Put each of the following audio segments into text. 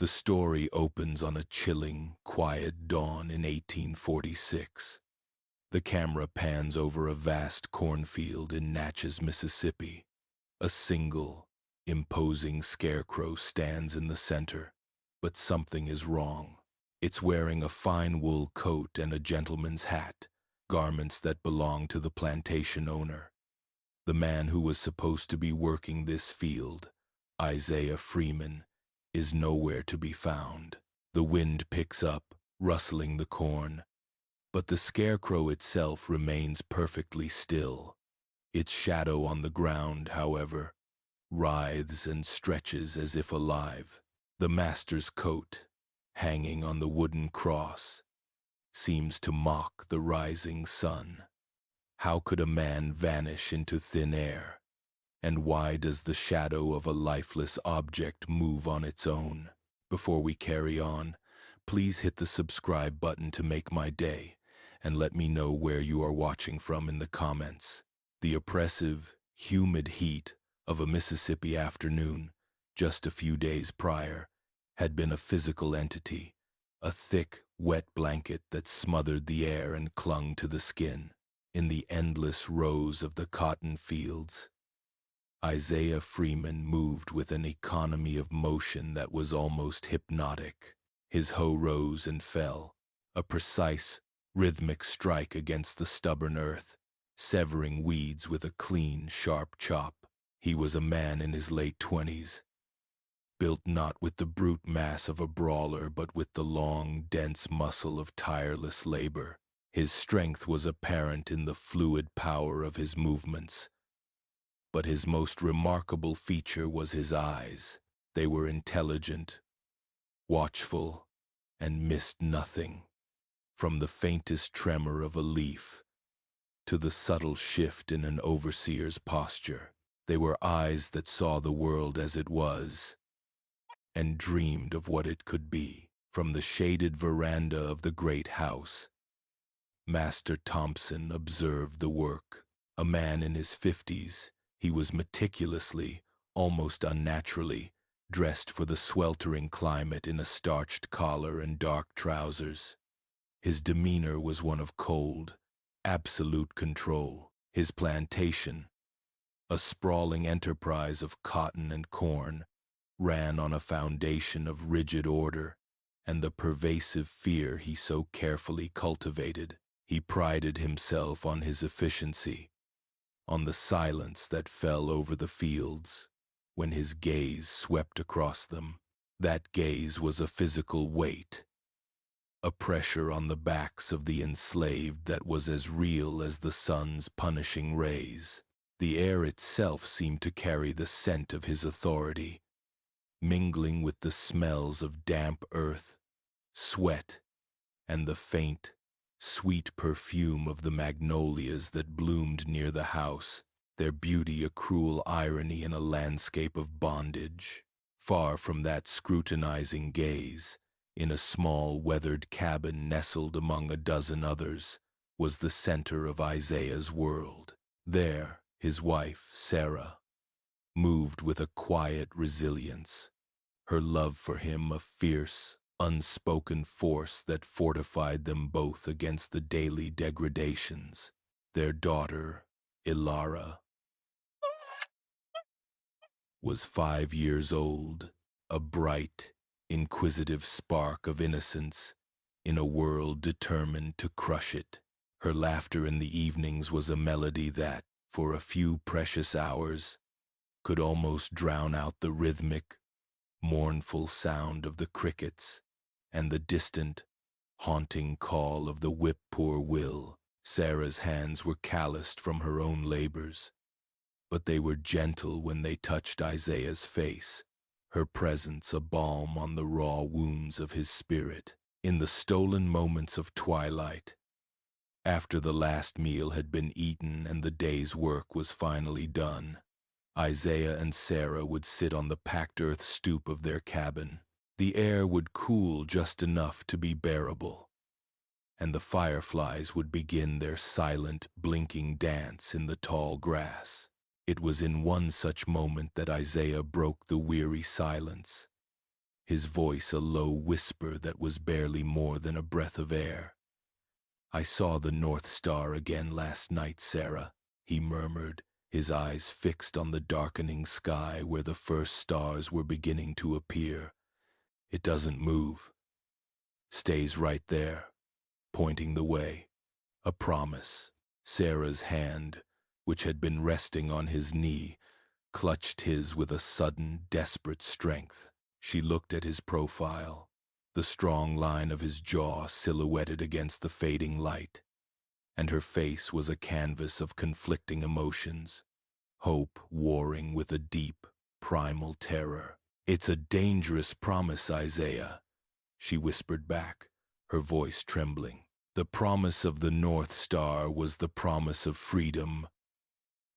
The story opens on a chilling, quiet dawn in 1846. The camera pans over a vast cornfield in Natchez, Mississippi. A single, imposing scarecrow stands in the center, but something is wrong. It's wearing a fine wool coat and a gentleman's hat, garments that belong to the plantation owner. The man who was supposed to be working this field, Isaiah Freeman, is nowhere to be found. The wind picks up, rustling the corn, but the scarecrow itself remains perfectly still. Its shadow on the ground, however, writhes and stretches as if alive. The master's coat, hanging on the wooden cross, seems to mock the rising sun. How could a man vanish into thin air? And why does the shadow of a lifeless object move on its own? Before we carry on, please hit the subscribe button to make my day, and let me know where you are watching from in the comments. The oppressive, humid heat of a Mississippi afternoon, just a few days prior, had been a physical entity, a thick, wet blanket that smothered the air and clung to the skin. In the endless rows of the cotton fields, Isaiah Freeman moved with an economy of motion that was almost hypnotic. His hoe rose and fell, a precise, rhythmic strike against the stubborn earth, severing weeds with a clean, sharp chop. He was a man in his late 20s, built not with the brute mass of a brawler but with the long, dense muscle of tireless labor. His strength was apparent in the fluid power of his movements, but his most remarkable feature was his eyes. They were intelligent, watchful, and missed nothing, from the faintest tremor of a leaf to the subtle shift in an overseer's posture. They were eyes that saw the world as it was and dreamed of what it could be. From the shaded veranda of the great house, Master Thompson observed the work. A man in his 50s, he was meticulously, almost unnaturally, dressed for the sweltering climate in a starched collar and dark trousers. His demeanor was one of cold, absolute control. His plantation, a sprawling enterprise of cotton and corn, ran on a foundation of rigid order and the pervasive fear he so carefully cultivated. He prided himself on his efficiency, on the silence that fell over the fields when his gaze swept across them. That gaze was a physical weight, a pressure on the backs of the enslaved that was as real as the sun's punishing rays. The air itself seemed to carry the scent of his authority, mingling with the smells of damp earth, sweat, and the faint, sweet perfume of the magnolias that bloomed near the house, their beauty a cruel irony in a landscape of bondage. Far from that scrutinizing gaze, in a small, weathered cabin nestled among a dozen others, was the center of Isaiah's world. There, his wife, Sarah, moved with a quiet resilience, her love for him a fierce, unspoken force that fortified them both against the daily degradations. Their daughter, Ilara, was 5 years old, a bright, inquisitive spark of innocence in a world determined to crush it. Her laughter in the evenings was a melody that, for a few precious hours, could almost drown out the rhythmic, mournful sound of the crickets and the distant, haunting call of the whip-poor-will. Sarah's hands were calloused from her own labors, but they were gentle when they touched Isaiah's face, her presence a balm on the raw wounds of his spirit. In the stolen moments of twilight, after the last meal had been eaten and the day's work was finally done, Isaiah and Sarah would sit on the packed earth stoop of their cabin. The air would cool just enough to be bearable, and the fireflies would begin their silent, blinking dance in the tall grass. It was in one such moment that Isaiah broke the weary silence. his voice a low whisper that was barely more than a breath of air. "I saw the North Star again last night, Sarah," he murmured, his eyes fixed on the darkening sky where the first stars were beginning to appear. "It doesn't move. Stays right there, pointing the way. A promise." Sarah's hand, which had been resting on his knee, clutched his with a sudden, desperate strength. She looked at his profile, the strong line of his jaw silhouetted against the fading light, and her face was a canvas of conflicting emotions, hope warring with a deep, primal terror. "It's a dangerous promise, Isaiah," she whispered back, her voice trembling. The promise of the North Star was the promise of freedom,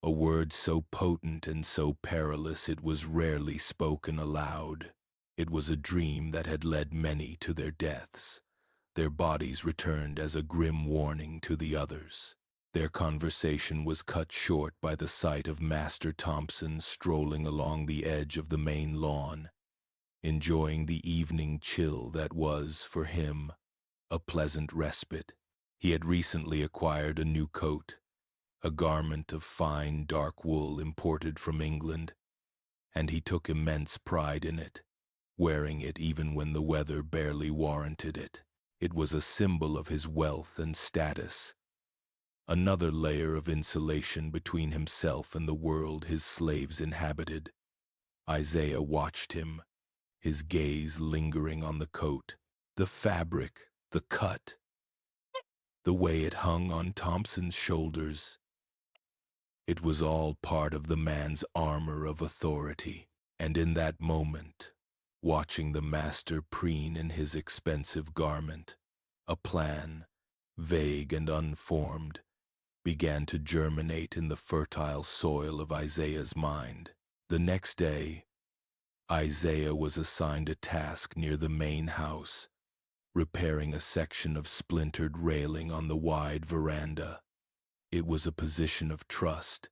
a word so potent and so perilous it was rarely spoken aloud. It was a dream that had led many to their deaths. Their bodies returned as a grim warning to the others. Their conversation was cut short by the sight of Master Thompson strolling along the edge of the main lawn, enjoying the evening chill that was, for him, a pleasant respite. He had recently acquired a new coat, a garment of fine dark wool imported from England, and he took immense pride in it, wearing it even when the weather barely warranted it. It was a symbol of his wealth and status, another layer of insulation between himself and the world his slaves inhabited. Isaiah watched him, his gaze lingering on the coat, the fabric, the cut, the way it hung on Thompson's shoulders. It was all part of the man's armor of authority, and in that moment, watching the master preen in his expensive garment, a plan, vague and unformed, began to germinate in the fertile soil of Isaiah's mind. The next day, Isaiah was assigned a task near the main house, repairing a section of splintered railing on the wide veranda. It was a position of trust,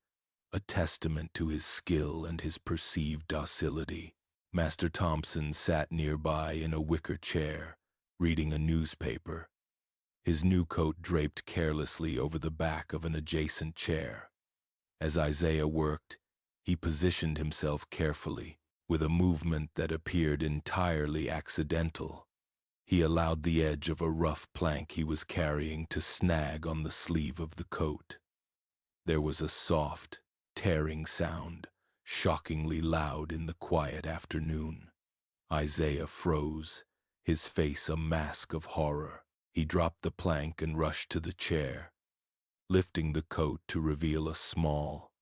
a testament to his skill and his perceived docility. Master Thompson sat nearby in a wicker chair, reading a newspaper, his new coat draped carelessly over the back of an adjacent chair. As Isaiah worked, he positioned himself carefully, with a movement that appeared entirely accidental. He allowed the edge of a rough plank he was carrying to snag on the sleeve of the coat. There was a soft, tearing sound, shockingly loud in the quiet afternoon. Isaiah froze, his face a mask of horror. He dropped the plank and rushed to the chair, lifting the coat to reveal a small,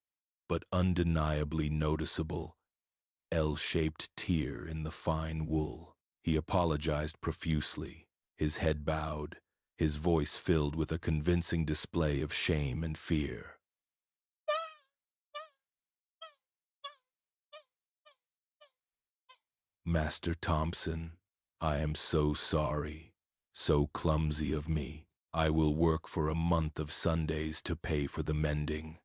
but undeniably noticeable, L-shaped tear in the fine wool. He apologized profusely, his head bowed, his voice filled with a convincing display of shame and fear. "Master Thompson, I am so sorry, so clumsy of me. I will work for a month of Sundays to pay for the mending."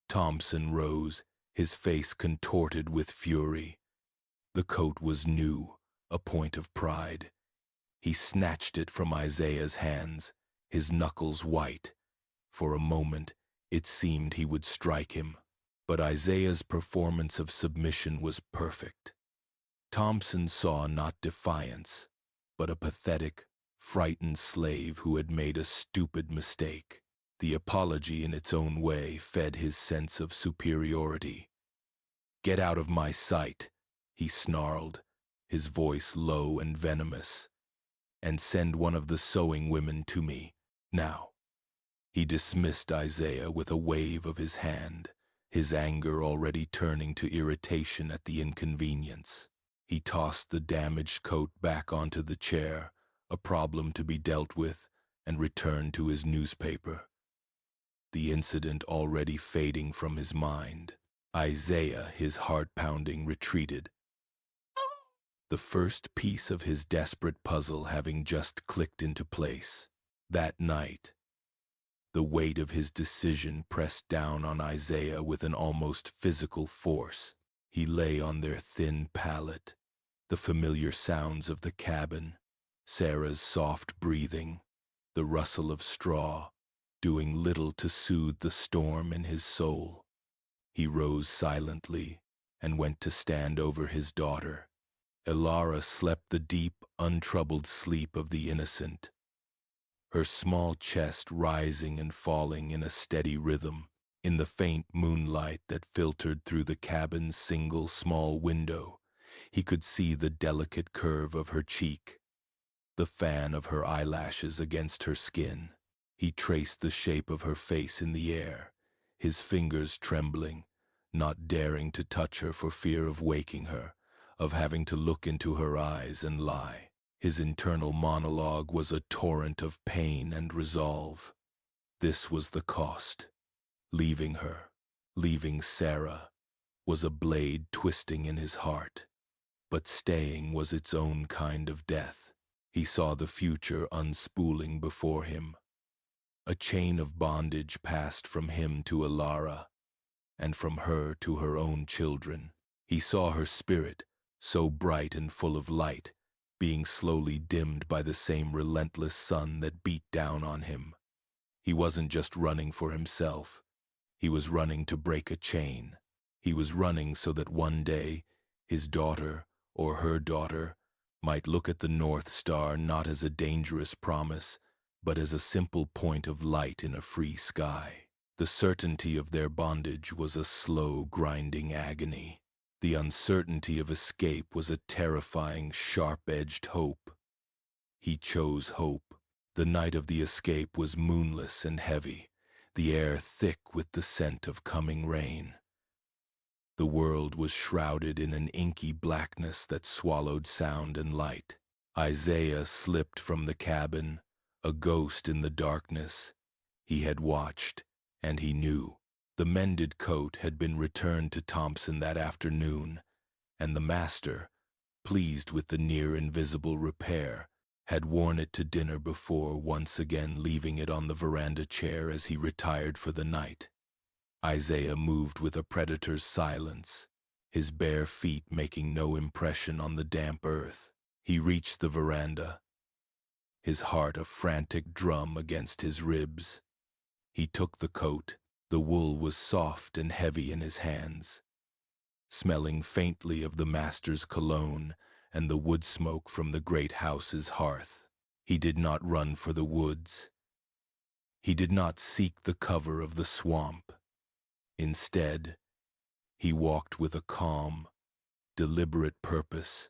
Thompson rose, his face contorted with fury. The coat was new, a point of pride. He snatched it from Isaiah's hands, his knuckles white. For a moment, it seemed he would strike him, but Isaiah's performance of submission was perfect. Thompson saw not defiance, but a pathetic, frightened slave who had made a stupid mistake. The apology in its own way fed his sense of superiority. "Get out of my sight," he snarled, his voice low and venomous, "and send one of the sewing women to me, now." He dismissed Isaiah with a wave of his hand, his anger already turning to irritation at the inconvenience. He tossed the damaged coat back onto the chair, a problem to be dealt with, and returned to his newspaper, the incident already fading from his mind. Isaiah, his heart pounding, retreated, the first piece of his desperate puzzle having just clicked into place. That night, the weight of his decision pressed down on Isaiah with an almost physical force. He lay on their thin pallet, The familiar sounds of the cabin, Sarah's soft breathing, the rustle of straw, doing little to soothe the storm in his soul. He rose silently and went to stand over his daughter. Elara slept the deep, untroubled sleep of the innocent, her small chest rising and falling in a steady rhythm. In the faint moonlight that filtered through the cabin's single small window, he could see the delicate curve of her cheek, the fan of her eyelashes against her skin. He traced the shape of her face in the air, his fingers trembling, not daring to touch her for fear of waking her, of having to look into her eyes and lie. His internal monologue was a torrent of pain and resolve. This was the cost. Leaving her, leaving Sarah, was a blade twisting in his heart, but staying was its own kind of death. He saw the future unspooling before him. A chain of bondage passed from him to Elara, and from her to her own children. He saw her spirit, so bright and full of light, being slowly dimmed by the same relentless sun that beat down on him. He wasn't just running for himself. He was running to break a chain. He was running so that one day, his daughter, or her daughter, might look at the North Star not as a dangerous promise, but as a simple point of light in a free sky. The certainty of their bondage was a slow, grinding agony. The uncertainty of escape was a terrifying, sharp-edged hope. He chose hope. The night of the escape was moonless and heavy, the air thick with the scent of coming rain. The world was shrouded in an inky blackness that swallowed sound and light. Isaiah slipped from the cabin, a ghost in the darkness. He had watched, and he knew. The mended coat had been returned to Thompson that afternoon, and the master, pleased with the near-invisible repair, had worn it to dinner before once again leaving it on the veranda chair as he retired for the night. Isaiah moved with a predator's silence, his bare feet making no impression on the damp earth. He reached the veranda, his heart a frantic drum against his ribs. He took the coat. The wool was soft and heavy in his hands, smelling faintly of the master's cologne and the wood smoke from the great house's hearth. He did not run for the woods. He did not seek the cover of the swamp. Instead, he walked with a calm, deliberate purpose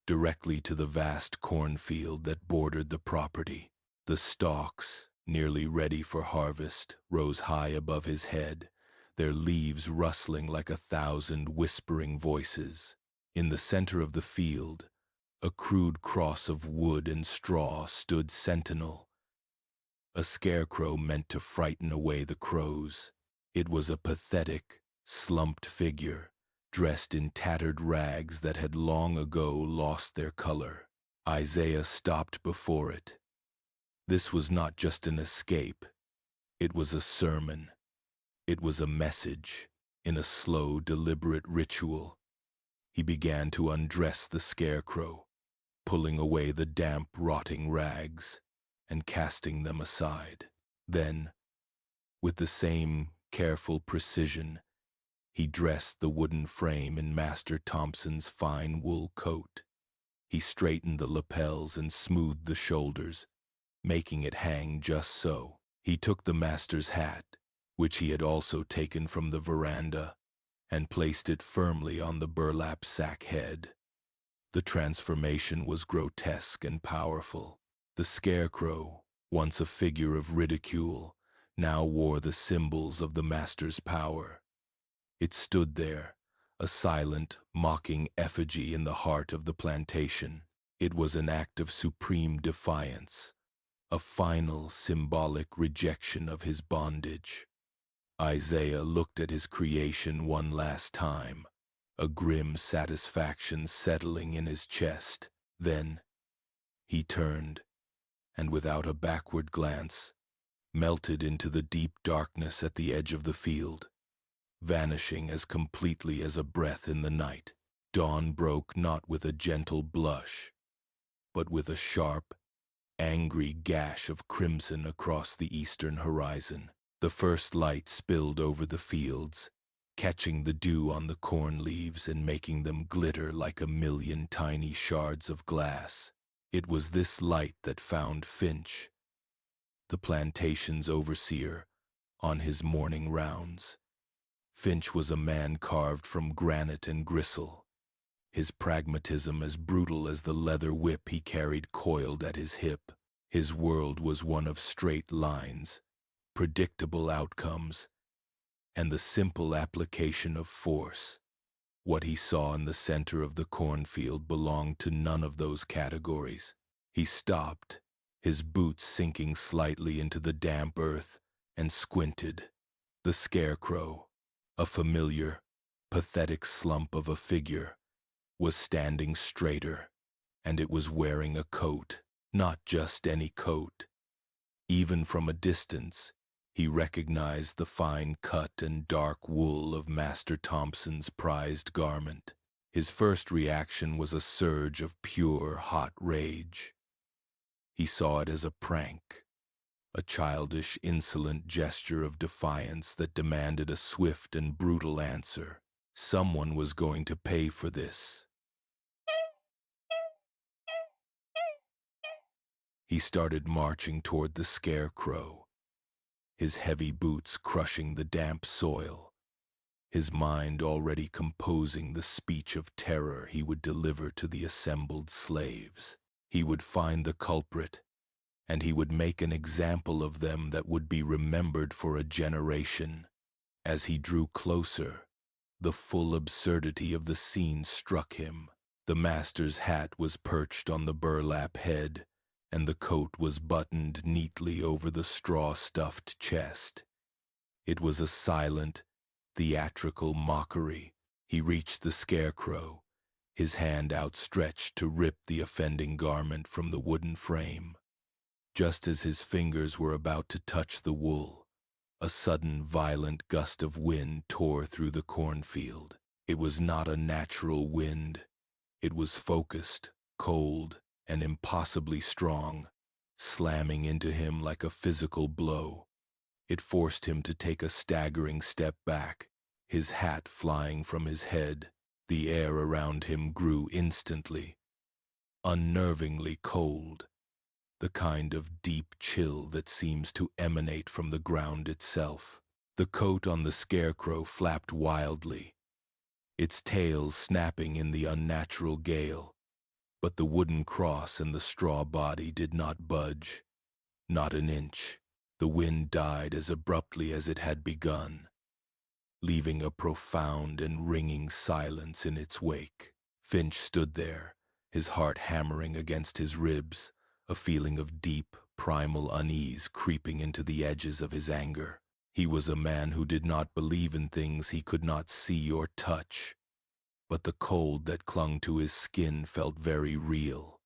directly to the vast cornfield that bordered the property. The stalks, nearly ready for harvest, rose high above his head, their leaves rustling like 1,000 whispering voices. In the center of the field, a crude cross of wood and straw stood sentinel, a scarecrow meant to frighten away the crows. It was a pathetic, slumped figure, dressed in tattered rags that had long ago lost their color. Isaiah stopped before it. This was not just an escape. It was a sermon. It was a message. In a slow, deliberate ritual, he began to undress the scarecrow, pulling away the damp, rotting rags and casting them aside. Then, with the same careful precision, he dressed the wooden frame in Master Thompson's fine wool coat. He straightened the lapels and smoothed the shoulders, making it hang just so. He took the master's hat, which he had also taken from the veranda, and placed it firmly on the burlap sack head. The transformation was grotesque and powerful. The scarecrow, once a figure of ridicule, now wore the symbols of the master's power. It stood there, a silent, mocking effigy in the heart of the plantation. It was an act of supreme defiance, a final, symbolic rejection of his bondage. Isaiah looked at his creation one last time, a grim satisfaction settling in his chest. Then he turned, and without a backward glance, melted into the deep darkness at the edge of the field, vanishing as completely as a breath in the night. Dawn broke not with a gentle blush, but with a sharp, angry gash of crimson across the eastern horizon. The first light spilled over the fields, catching the dew on the corn leaves and making them glitter like a million tiny shards of glass. It was this light that found Finch, the plantation's overseer, on his morning rounds. Finch was a man carved from granite and gristle, his pragmatism as brutal as the leather whip he carried coiled at his hip. His world was one of straight lines, predictable outcomes, and the simple application of force. What he saw in the center of the cornfield belonged to none of those categories. He stopped, his boots sinking slightly into the damp earth, and squinted. The Scarecrow, a familiar, pathetic slump of a figure, was standing straighter, and it was wearing a coat, not just any coat. Even from a distance, he recognized the fine cut and dark wool of Master Thompson's prized garment. His first reaction was a surge of pure, hot rage. He saw it as a prank, a childish, insolent gesture of defiance that demanded a swift and brutal answer. Someone was going to pay for this. He started marching toward the Scarecrow, his heavy boots crushing the damp soil, his mind already composing the speech of terror he would deliver to the assembled slaves. He would find the culprit, and he would make an example of them that would be remembered for a generation. As he drew closer, the full absurdity of the scene struck him. The master's hat was perched on the burlap head, and the coat was buttoned neatly over the straw-stuffed chest. It was a silent, theatrical mockery. He reached the Scarecrow, his hand outstretched to rip the offending garment from the wooden frame. Just as his fingers were about to touch the wool, a sudden violent gust of wind tore through the cornfield. It was not a natural wind. It was focused, cold, and impossibly strong, slamming into him like a physical blow. It forced him to take a staggering step back, his hat flying from his head. The air around him grew instantly, unnervingly cold, the kind of deep chill that seems to emanate from the ground itself. The coat on the Scarecrow flapped wildly, its tails snapping in the unnatural gale, but the wooden cross and the straw body did not budge, not an inch. The wind died as abruptly as it had begun, leaving a profound and ringing silence in its wake. Finch stood there, his heart hammering against his ribs, a feeling of deep, primal unease creeping into the edges of his anger. He was a man who did not believe in things he could not see or touch, but the cold that clung to his skin felt very real.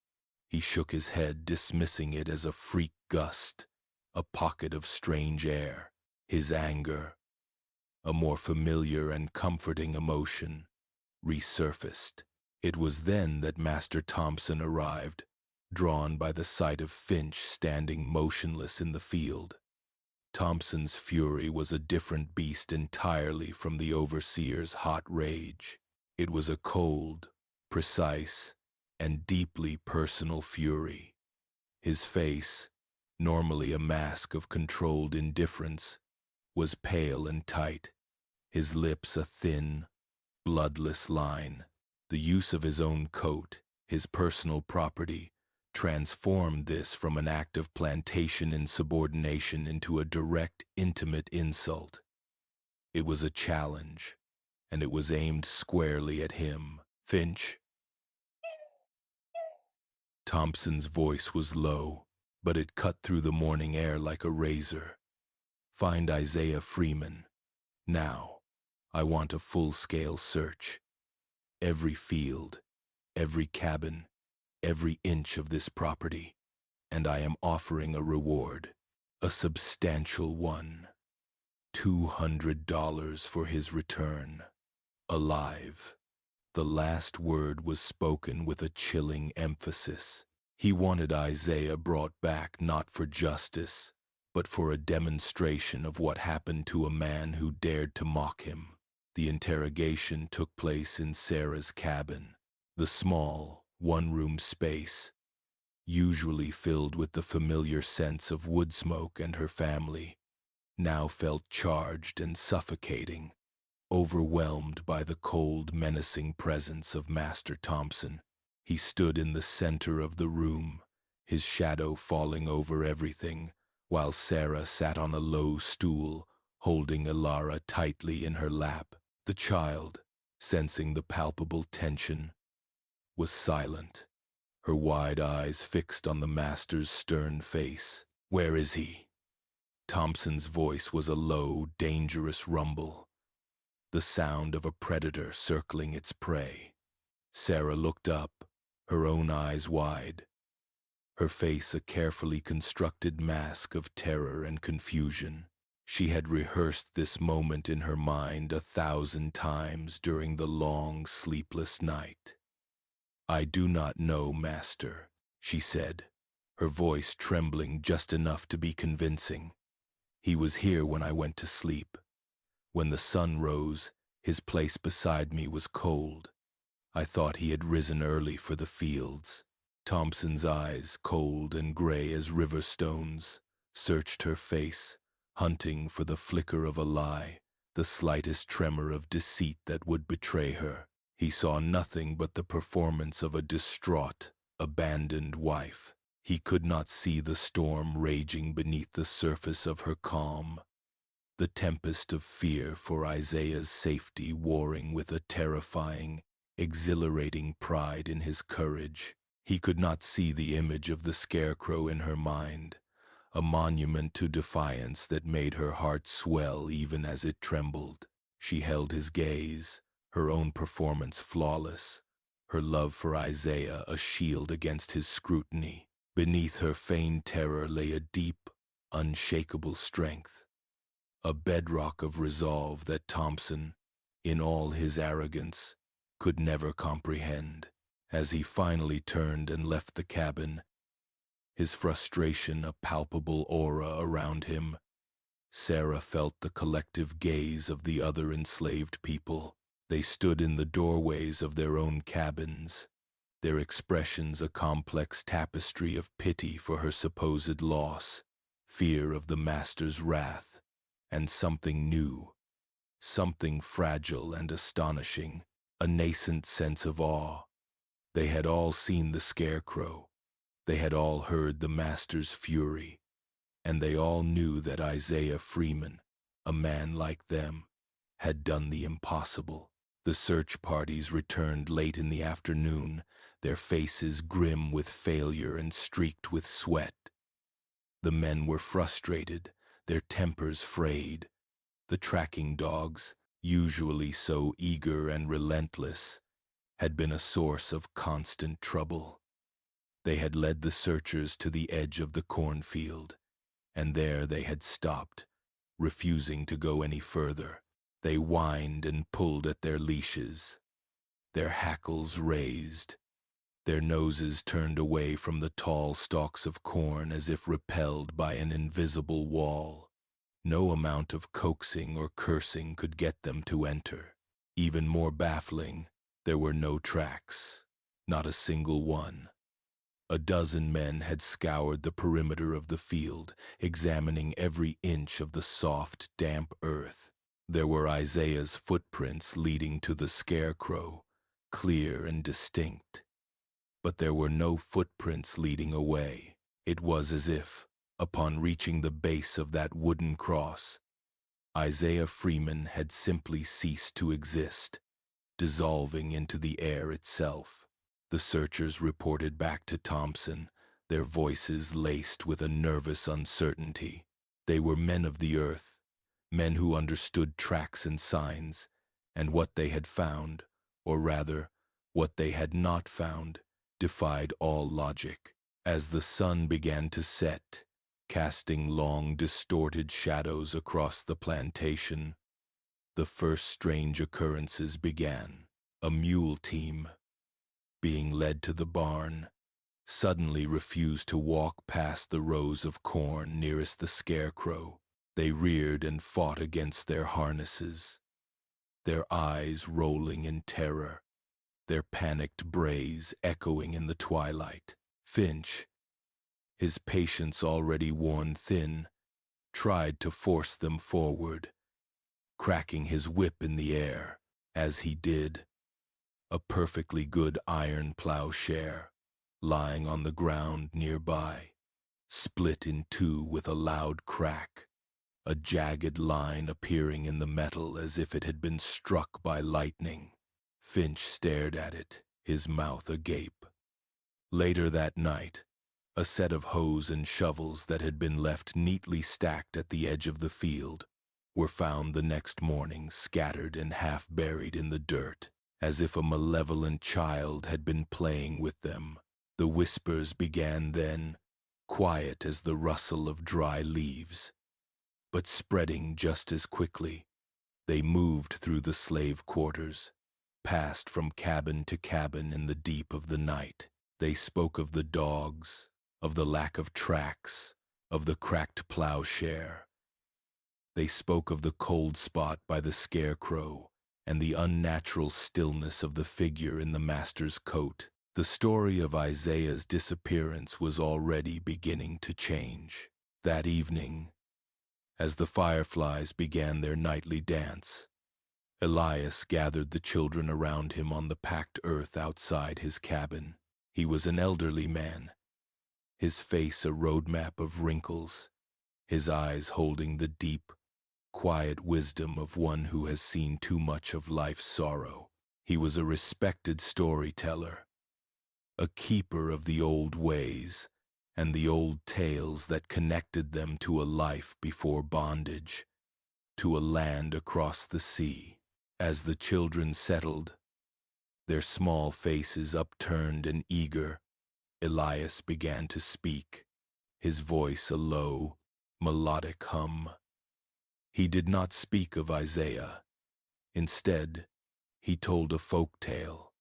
He shook his head, dismissing it as a freak gust, a pocket of strange air. His anger, a more familiar and comforting emotion, resurfaced. It was then that Master Thompson arrived, drawn by the sight of Finch standing motionless in the field. Thompson's fury was a different beast entirely from the overseer's hot rage. It was a cold, precise, and deeply personal fury. His face, normally a mask of controlled indifference, was pale and tight, his lips a thin, bloodless line. The use of his own coat, his personal property, transformed this from an act of plantation insubordination into a direct, intimate insult. It was a challenge, and it was aimed squarely at him. "Finch?" Thompson's voice was low, but it cut through the morning air like a razor. "Find Isaiah Freeman. Now. I want a full-scale search. Every field, every cabin, every inch of this property, and I am offering a reward, a substantial one. $200 for his return, alive." The last word was spoken with a chilling emphasis. He wanted Isaiah brought back not for justice, but for a demonstration of what happened to a man who dared to mock him. The interrogation took place in Sarah's cabin, the small, one-room space, usually filled with the familiar scents of wood smoke and her family, now felt charged and suffocating, overwhelmed by the cold, menacing presence of Master Thompson. He stood in the center of the room, his shadow falling over everything, while Sarah sat on a low stool, holding Ilara tightly in her lap. The child, sensing the palpable tension, was silent, her wide eyes fixed on the master's stern face. "Where is he?" Thompson's voice was a low, dangerous rumble, the sound of a predator circling its prey. Sarah looked up, her own eyes wide, her face a carefully constructed mask of terror and confusion. She had rehearsed this moment in her mind 1,000 times during the long, sleepless night. "I do not know, Master," she said, her voice trembling just enough to be convincing. "He was here when I went to sleep. When the sun rose, his place beside me was cold. I thought he had risen early for the fields." Thompson's eyes, cold and gray as river stones, searched her face, hunting for the flicker of a lie, the slightest tremor of deceit that would betray her. He saw nothing but the performance of a distraught, abandoned wife. He could not see the storm raging beneath the surface of her calm, the tempest of fear for Isaiah's safety warring with a terrifying, exhilarating pride in his courage. He could not see the image of the Scarecrow in her mind, a monument to defiance that made her heart swell even as it trembled. She held his gaze, her own performance flawless, her love for Isaiah a shield against his scrutiny. Beneath her feigned terror lay a deep, unshakable strength, a bedrock of resolve that Thompson, in all his arrogance, could never comprehend. As he finally turned and left the cabin, his frustration a palpable aura around him, Sarah felt the collective gaze of the other enslaved people. They stood in the doorways of their own cabins, their expressions a complex tapestry of pity for her supposed loss, fear of the master's wrath, and something new, something fragile and astonishing, a nascent sense of awe. They had all seen the Scarecrow, they had all heard the master's fury, and they all knew that Isaiah Freeman, a man like them, had done the impossible. The search parties returned late in the afternoon, their faces grim with failure and streaked with sweat. The men were frustrated, their tempers frayed. The tracking dogs, usually so eager and relentless, had been a source of constant trouble. They had led the searchers to the edge of the cornfield, and there they had stopped, refusing to go any further. They whined and pulled at their leashes, their hackles raised, their noses turned away from the tall stalks of corn as if repelled by an invisible wall. No amount of coaxing or cursing could get them to enter. Even more baffling, there were no tracks, not a single one. A dozen men had scoured the perimeter of the field, examining every inch of the soft, damp earth. There were Isaiah's footprints leading to the Scarecrow, clear and distinct. But there were no footprints leading away. It was as if, upon reaching the base of that wooden cross, Isaiah Freeman had simply ceased to exist, dissolving into the air itself. The searchers reported back to Thompson, their voices laced with a nervous uncertainty. They were men of the earth, men who understood tracks and signs, and what they had found, or rather, what they had not found, defied all logic. As the sun began to set, casting long, distorted shadows across the plantation, the first strange occurrences began. A mule team, being led to the barn, suddenly refused to walk past the rows of corn nearest the Scarecrow. They reared and fought against their harnesses, their eyes rolling in terror, their panicked brays echoing in the twilight. Finch, his patience already worn thin, tried to force them forward, cracking his whip in the air. As he did, a perfectly good iron plowshare, lying on the ground nearby, split in two with a loud crack, a jagged line appearing in the metal as if it had been struck by lightning. Finch stared at it, his mouth agape. Later that night, a set of hoes and shovels that had been left neatly stacked at the edge of the field were found the next morning scattered and half buried in the dirt, as if a malevolent child had been playing with them. The whispers began then, quiet as the rustle of dry leaves, but spreading just as quickly. They moved through the slave quarters, passed from cabin to cabin in the deep of the night. They spoke of the dogs, of the lack of tracks, of the cracked plowshare. They spoke of the cold spot by the Scarecrow and the unnatural stillness of the figure in the master's coat. The story of Isaiah's disappearance was already beginning to change. That evening, as the fireflies began their nightly dance, Elias gathered the children around him on the packed earth outside his cabin. He was an elderly man, his face a roadmap of wrinkles, his eyes holding the deep, quiet wisdom of one who has seen too much of life's sorrow. He was a respected storyteller, a keeper of the old ways and the old tales that connected them to a life before bondage, to a land across the sea. As the children settled, their small faces upturned and eager, Elias began to speak, his voice a low, melodic hum. He did not speak of Isaiah. Instead, he told a folk tale,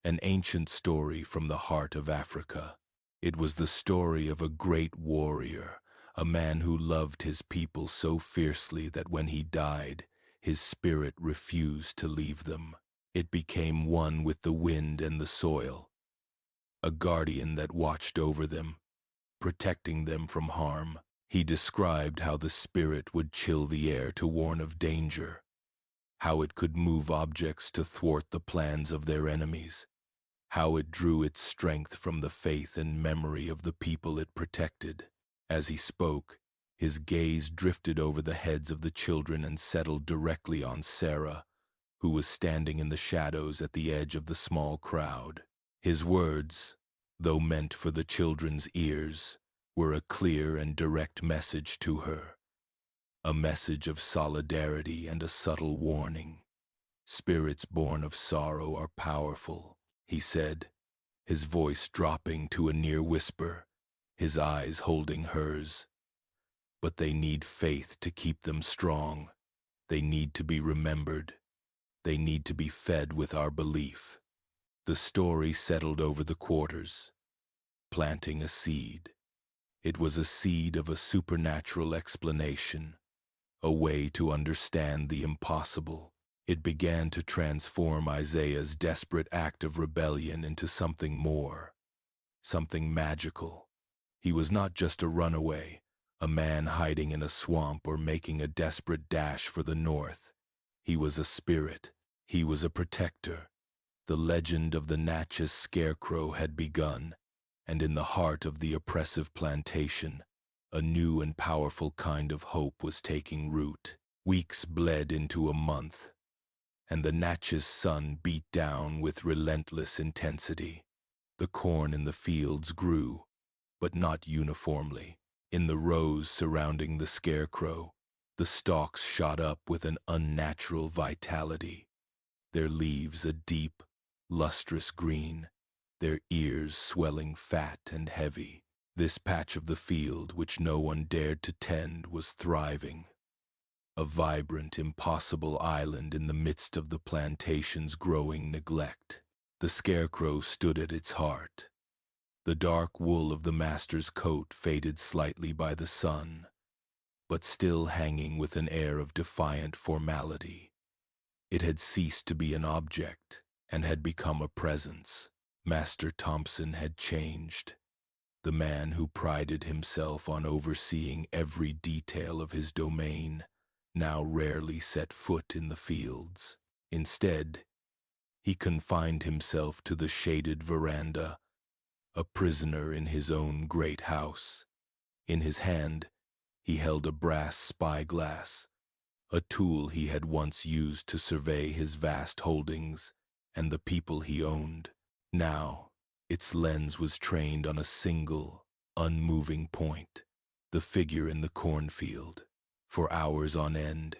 an ancient story from the heart of Africa. It was the story of a great warrior, a man who loved his people so fiercely that when he died, his spirit refused to leave them. It became one with the wind and the soil, a guardian that watched over them, protecting them from harm. He described how the spirit would chill the air to warn of danger, how it could move objects to thwart the plans of their enemies, how it drew its strength from the faith and memory of the people it protected. As he spoke, his gaze drifted over the heads of the children and settled directly on Sarah, who was standing in the shadows at the edge of the small crowd. His words, though meant for the children's ears, were a clear and direct message to her, a message of solidarity and a subtle warning. Spirits born of sorrow are powerful, he said, his voice dropping to a near whisper, his eyes holding hers. But they need faith to keep them strong. They need to be remembered. They need to be fed with our belief. The story settled over the quarters, planting a seed. It was a seed of a supernatural explanation, a way to understand the impossible. It began to transform Isaiah's desperate act of rebellion into something more, something magical. He was not just a runaway, a man hiding in a swamp or making a desperate dash for the north. He was a spirit. He was a protector. The legend of the Natchez Scarecrow had begun, and in the heart of the oppressive plantation, a new and powerful kind of hope was taking root. Weeks bled into a month, and the Natchez sun beat down with relentless intensity. The corn in the fields grew, but not uniformly. In the rows surrounding the Scarecrow, the stalks shot up with an unnatural vitality, their leaves a deep, lustrous green, their ears swelling fat and heavy. This patch of the field, which no one dared to tend, was thriving. a vibrant, impossible island in the midst of the plantation's growing neglect. The Scarecrow stood at its heart. The dark wool of the master's coat faded slightly by the sun, but still hanging with an air of defiant formality. It had ceased to be an object and had become a presence. Master Thompson had changed. The man who prided himself on overseeing every detail of his domain now rarely set foot in the fields. Instead, he confined himself to the shaded veranda, a prisoner in his own great house. In his hand, he held a brass spyglass, a tool he had once used to survey his vast holdings and the people he owned. Now, its lens was trained on a single, unmoving point, the figure in the cornfield. For hours on end,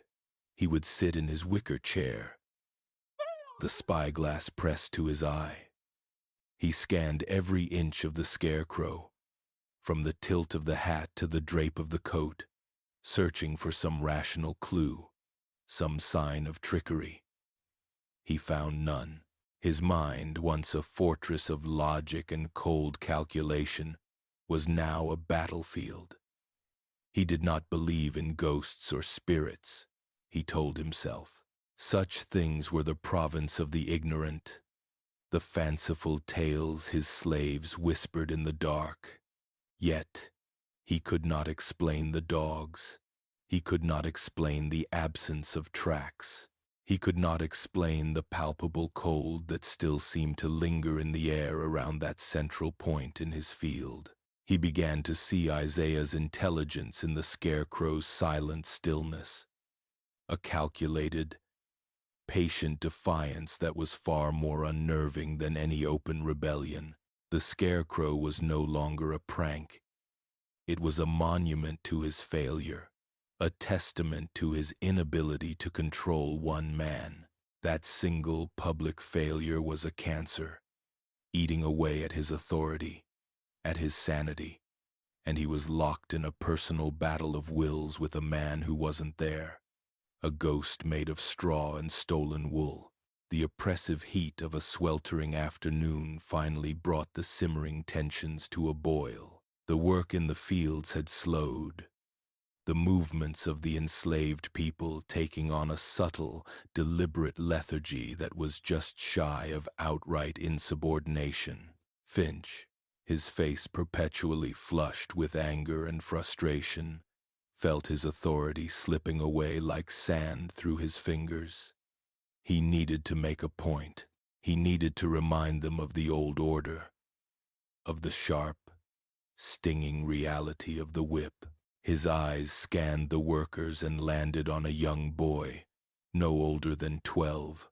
he would sit in his wicker chair, the spyglass pressed to his eye. He scanned every inch of the Scarecrow, from the tilt of the hat to the drape of the coat, searching for some rational clue, some sign of trickery. He found none. His mind, once a fortress of logic and cold calculation, was now a battlefield. He did not believe in ghosts or spirits, he told himself. Such things were the province of the ignorant, the fanciful tales his slaves whispered in the dark. Yet, he could not explain the dogs. He could not explain the absence of tracks. He could not explain the palpable cold that still seemed to linger in the air around that central point in his field. He began to see Isaiah's intelligence in the Scarecrow's silent stillness, a calculated, patient defiance that was far more unnerving than any open rebellion. The Scarecrow was no longer a prank. It was a monument to his failure, a testament to his inability to control one man. That single public failure was a cancer, eating away at his authority, at his sanity, and he was locked in a personal battle of wills with a man who wasn't there, a ghost made of straw and stolen wool. The oppressive heat of a sweltering afternoon finally brought the simmering tensions to a boil. The work in the fields had slowed, the movements of the enslaved people taking on a subtle, deliberate lethargy that was just shy of outright insubordination. Finch, his face perpetually flushed with anger and frustration, felt his authority slipping away like sand through his fingers. He needed to make a point. He needed to remind them of the old order, of the sharp, stinging reality of the whip. His eyes scanned the workers and landed on a young boy, no older than 12,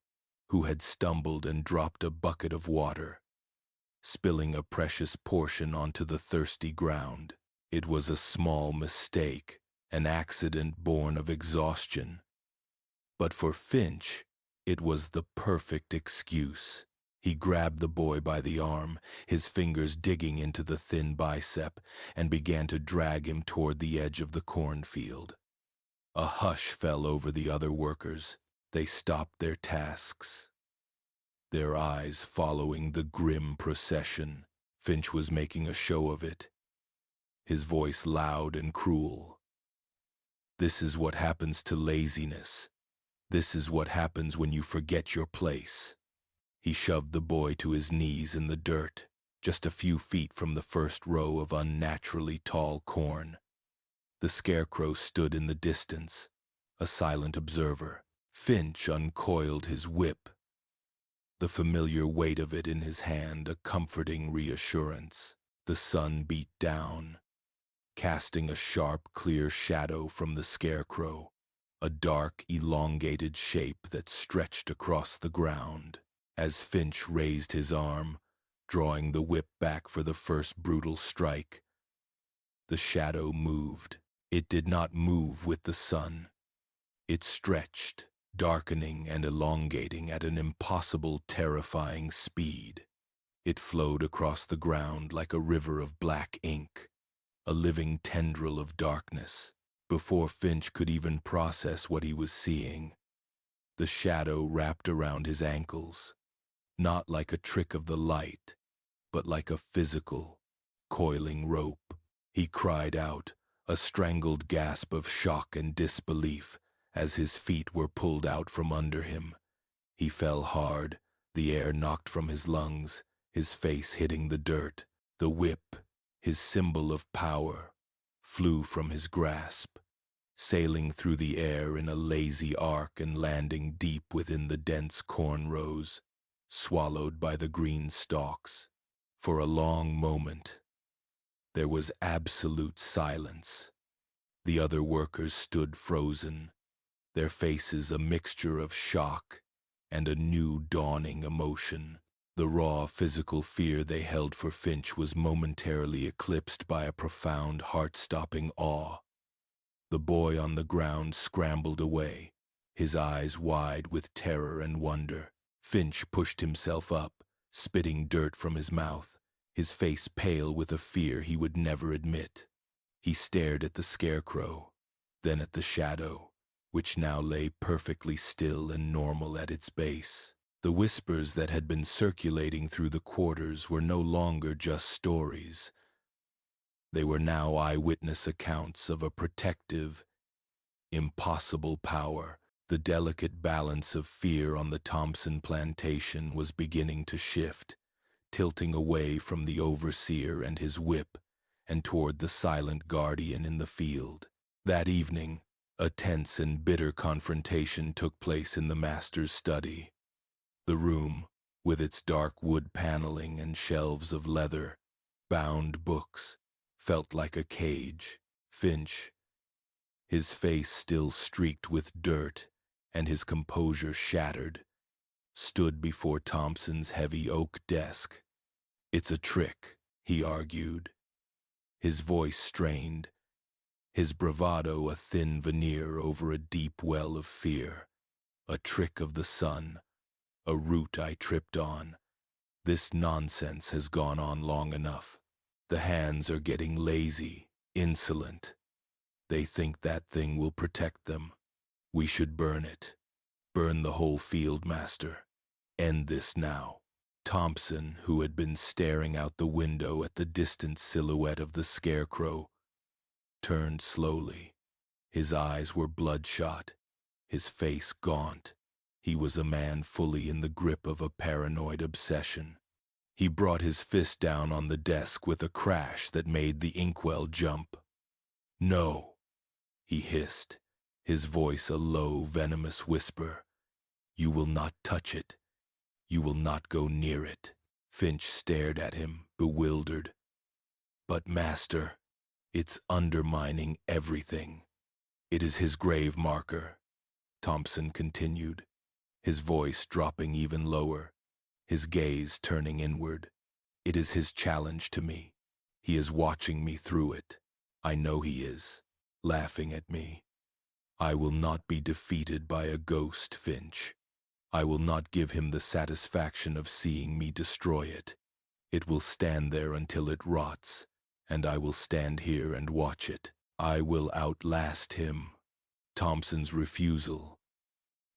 who had stumbled and dropped a bucket of water, spilling a precious portion onto the thirsty ground. It was a small mistake, an accident born of exhaustion. But for Finch, it was the perfect excuse. He grabbed the boy by the arm, his fingers digging into the thin bicep, and began to drag him toward the edge of the cornfield. A hush fell over the other workers. They stopped their tasks, their eyes following the grim procession. Finch was making a show of it, his voice loud and cruel. This is what happens to laziness. This is what happens when you forget your place. He shoved the boy to his knees in the dirt, just a few feet from the first row of unnaturally tall corn. The Scarecrow stood in the distance, a silent observer. Finch uncoiled his whip, the familiar weight of it in his hand a comforting reassurance. The sun beat down, casting a sharp, clear shadow from the Scarecrow, a dark, elongated shape that stretched across the ground. As Finch raised his arm, drawing the whip back for the first brutal strike, the shadow moved. It did not move with the sun. It stretched, darkening and elongating at an impossible, terrifying speed. It flowed across the ground like a river of black ink, a living tendril of darkness. Before Finch could even process what he was seeing, the shadow wrapped around his ankles, not like a trick of the light, but like a physical, coiling rope. He cried out, a strangled gasp of shock and disbelief, as his feet were pulled out from under him. He fell hard, the air knocked from his lungs, his face hitting the dirt. The whip, his symbol of power, flew from his grasp, sailing through the air in a lazy arc and landing deep within the dense corn rows, swallowed by the green stalks. For a long moment, there was absolute silence. The other workers stood frozen, their faces a mixture of shock and a new dawning emotion. The raw physical fear they held for Finch was momentarily eclipsed by a profound, heart-stopping awe. The boy on the ground scrambled away, his eyes wide with terror and wonder. Finch pushed himself up, spitting dirt from his mouth, his face pale with a fear he would never admit. He stared at the Scarecrow, then at the shadow, which now lay perfectly still and normal at its base. The whispers that had been circulating through the quarters were no longer just stories. They were now eyewitness accounts of a protective, impossible power. The delicate balance of fear on the Thompson plantation was beginning to shift, tilting away from the overseer and his whip and toward the silent guardian in the field. That evening, a tense and bitter confrontation took place in the master's study. The room, with its dark wood paneling and shelves of leather-bound books, felt like a cage. Finch, his face still streaked with dirt and his composure shattered, stood before Thompson's heavy oak desk. "It's a trick," he argued, his voice strained, his bravado a thin veneer over a deep well of fear. "A trick of the sun, a route I tripped on. This nonsense has gone on long enough. The hands are getting lazy, insolent. They think that thing will protect them. We should burn it. Burn the whole field, Master. End this now." Thompson, who had been staring out the window at the distant silhouette of the Scarecrow, turned slowly. His eyes were bloodshot, his face gaunt. He was a man fully in the grip of a paranoid obsession. He brought his fist down on the desk with a crash that made the inkwell jump. "No," he hissed, his voice a low, venomous whisper. "You will not touch it. You will not go near it." Finch stared at him, bewildered. "But, Master, it's undermining everything. It is his grave marker," Thompson continued, his voice dropping even lower, his gaze turning inward. "It is his challenge to me. He is watching me through it. I know he is, laughing at me. I will not be defeated by a ghost, Finch. I will not give him the satisfaction of seeing me destroy it. It will stand there until it rots, and I will stand here and watch it. I will outlast him." Thompson's refusal,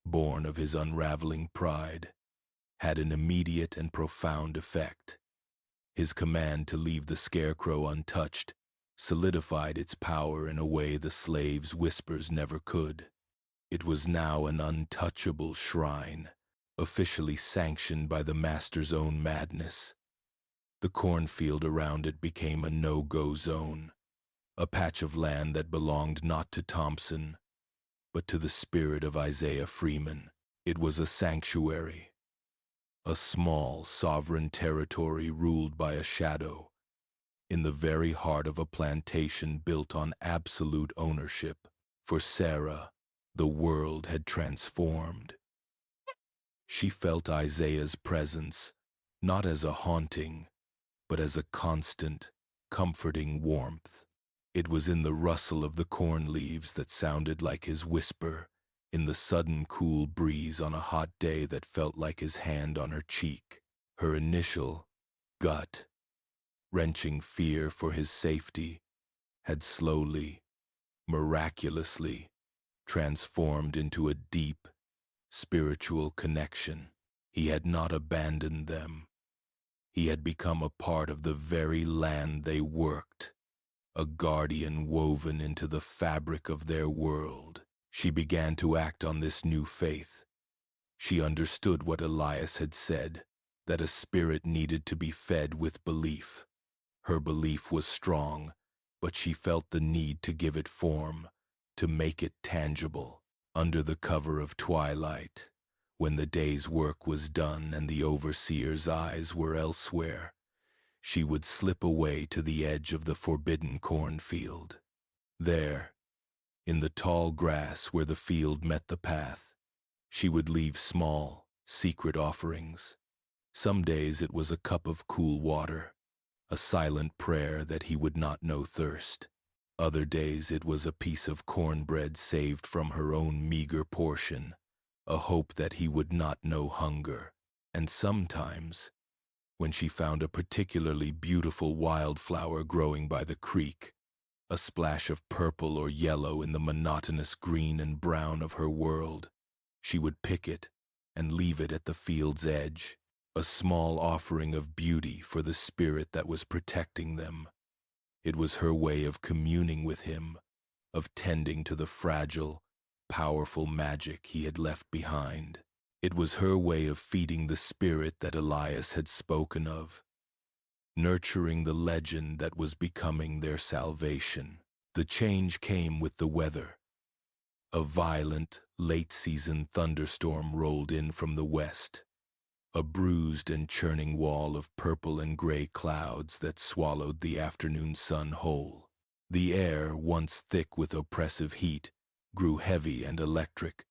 born of his unraveling pride, had an immediate and profound effect. His command to leave the Scarecrow untouched solidified its power in a way the slave's whispers never could. It was now an untouchable shrine, officially sanctioned by the Master's own madness. The cornfield around it became a no-go zone, a patch of land that belonged not to Thompson, but to the spirit of Isaiah Freeman. It was a sanctuary, a small, sovereign territory ruled by a shadow, in the very heart of a plantation built on absolute ownership. For Sarah, the world had transformed. She felt Isaiah's presence, not as a haunting, but as a constant, comforting warmth. It was in the rustle of the corn leaves that sounded like his whisper, in the sudden cool breeze on a hot day that felt like his hand on her cheek. Her initial, gut-wrenching fear for his safety had slowly, miraculously transformed into a deep, spiritual connection. He had not abandoned them. He had become a part of the very land they worked, a guardian woven into the fabric of their world. She began to act on this new faith. She understood what Elias had said, that a spirit needed to be fed with belief. Her belief was strong, but she felt the need to give it form, to make it tangible. Under the cover of twilight, when the day's work was done and the overseer's eyes were elsewhere, she would slip away to the edge of the forbidden cornfield. There, in the tall grass where the field met the path, she would leave small, secret offerings. Some days it was a cup of cool water, a silent prayer that he would not know thirst. Other days it was a piece of cornbread saved from her own meager portion, a hope that he would not know hunger. And sometimes, when she found a particularly beautiful wildflower growing by the creek, a splash of purple or yellow in the monotonous green and brown of her world, she would pick it and leave it at the field's edge, a small offering of beauty for the spirit that was protecting them. It was her way of communing with him, of tending to the fragile, powerful magic he had left behind. It was her way of feeding the spirit that Elias had spoken of, nurturing the legend that was becoming their salvation. The change came with the weather. A violent, late-season thunderstorm rolled in from the west, a bruised and churning wall of purple and gray clouds that swallowed the afternoon sun whole. The air, once thick with oppressive heat, grew heavy and electric,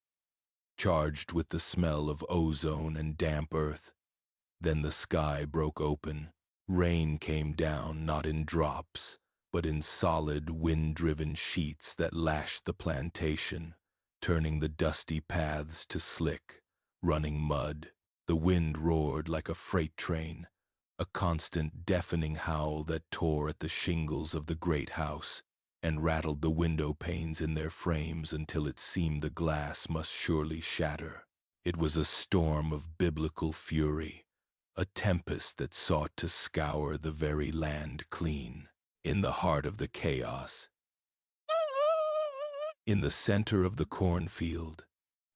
charged with the smell of ozone and damp earth. Then the sky broke open. Rain came down not in drops, but in solid, wind-driven sheets that lashed the plantation, turning the dusty paths to slick, running mud. The wind roared like a freight train, a constant deafening howl that tore at the shingles of the great house and rattled the window panes in their frames until it seemed the glass must surely shatter. It was a storm of biblical fury, a tempest that sought to scour the very land clean. In the heart of the chaos, in the center of the cornfield,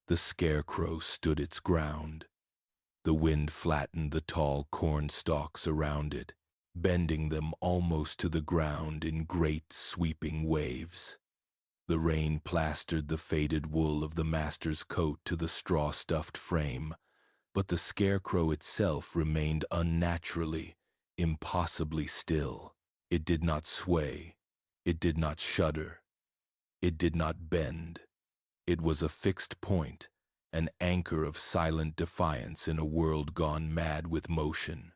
the Scarecrow stood its ground. The wind flattened the tall corn stalks around it, bending them almost to the ground in great sweeping waves. The rain plastered the faded wool of the master's coat to the straw-stuffed frame, but the Scarecrow itself remained unnaturally, impossibly still. It did not sway, it did not shudder, it did not bend. It was a fixed point, an anchor of silent defiance in a world gone mad with motion.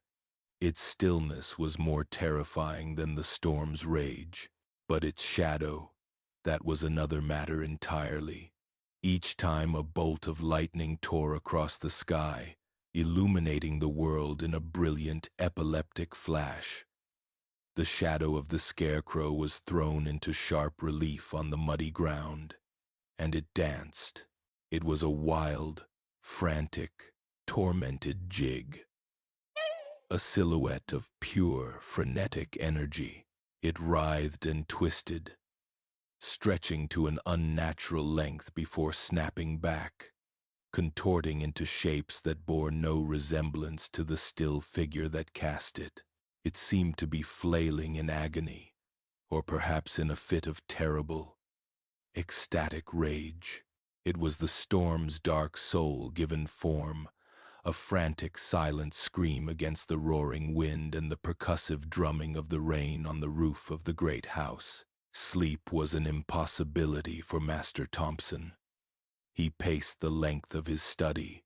Its stillness was more terrifying than the storm's rage, but its shadow, that was another matter entirely. Each time a bolt of lightning tore across the sky, illuminating the world in a brilliant, epileptic flash, the shadow of the Scarecrow was thrown into sharp relief on the muddy ground, and it danced. It was a wild, frantic, tormented jig, a silhouette of pure, frenetic energy. It writhed and twisted, stretching to an unnatural length before snapping back, contorting into shapes that bore no resemblance to the still figure that cast it. It seemed to be flailing in agony, or perhaps in a fit of terrible, ecstatic rage. It was the storm's dark soul given form, a frantic, silent scream against the roaring wind and the percussive drumming of the rain on the roof of the great house. Sleep was an impossibility for Master Thompson. He paced the length of his study,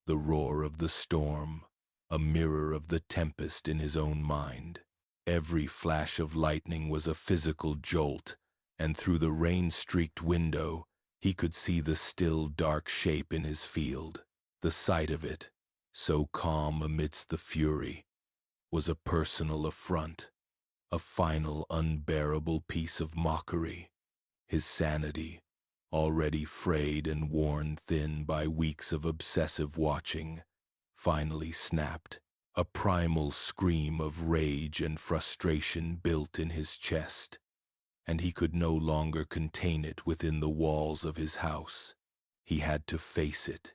the roar of the storm, a mirror of the tempest in his own mind. Every flash of lightning was a physical jolt, and through the rain-streaked window, he could see the still, dark shape in his field. The sight of it, so calm amidst the fury, was a personal affront, a final, unbearable piece of mockery. His sanity, already frayed and worn thin by weeks of obsessive watching, finally snapped. A primal scream of rage and frustration built in his chest, and he could no longer contain it within the walls of his house. He had to face it.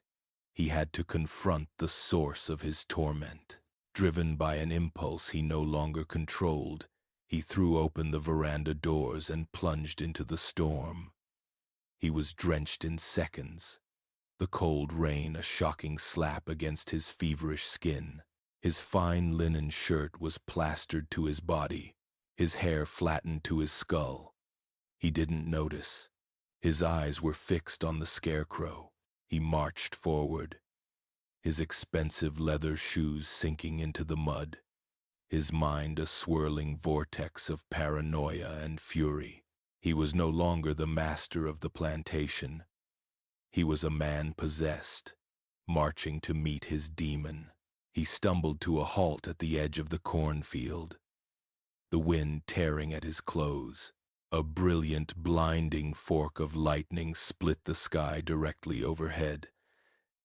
He had to confront the source of his torment. Driven by an impulse he no longer controlled, he threw open the veranda doors and plunged into the storm. He was drenched in seconds, the cold rain a shocking slap against his feverish skin. His fine linen shirt was plastered to his body, his hair flattened to his skull. He didn't notice. His eyes were fixed on the Scarecrow. He marched forward, his expensive leather shoes sinking into the mud, his mind a swirling vortex of paranoia and fury. He was no longer the master of the plantation. He was a man possessed, marching to meet his demon. He stumbled to a halt at the edge of the cornfield, the wind tearing at his clothes. A brilliant, blinding fork of lightning split the sky directly overhead,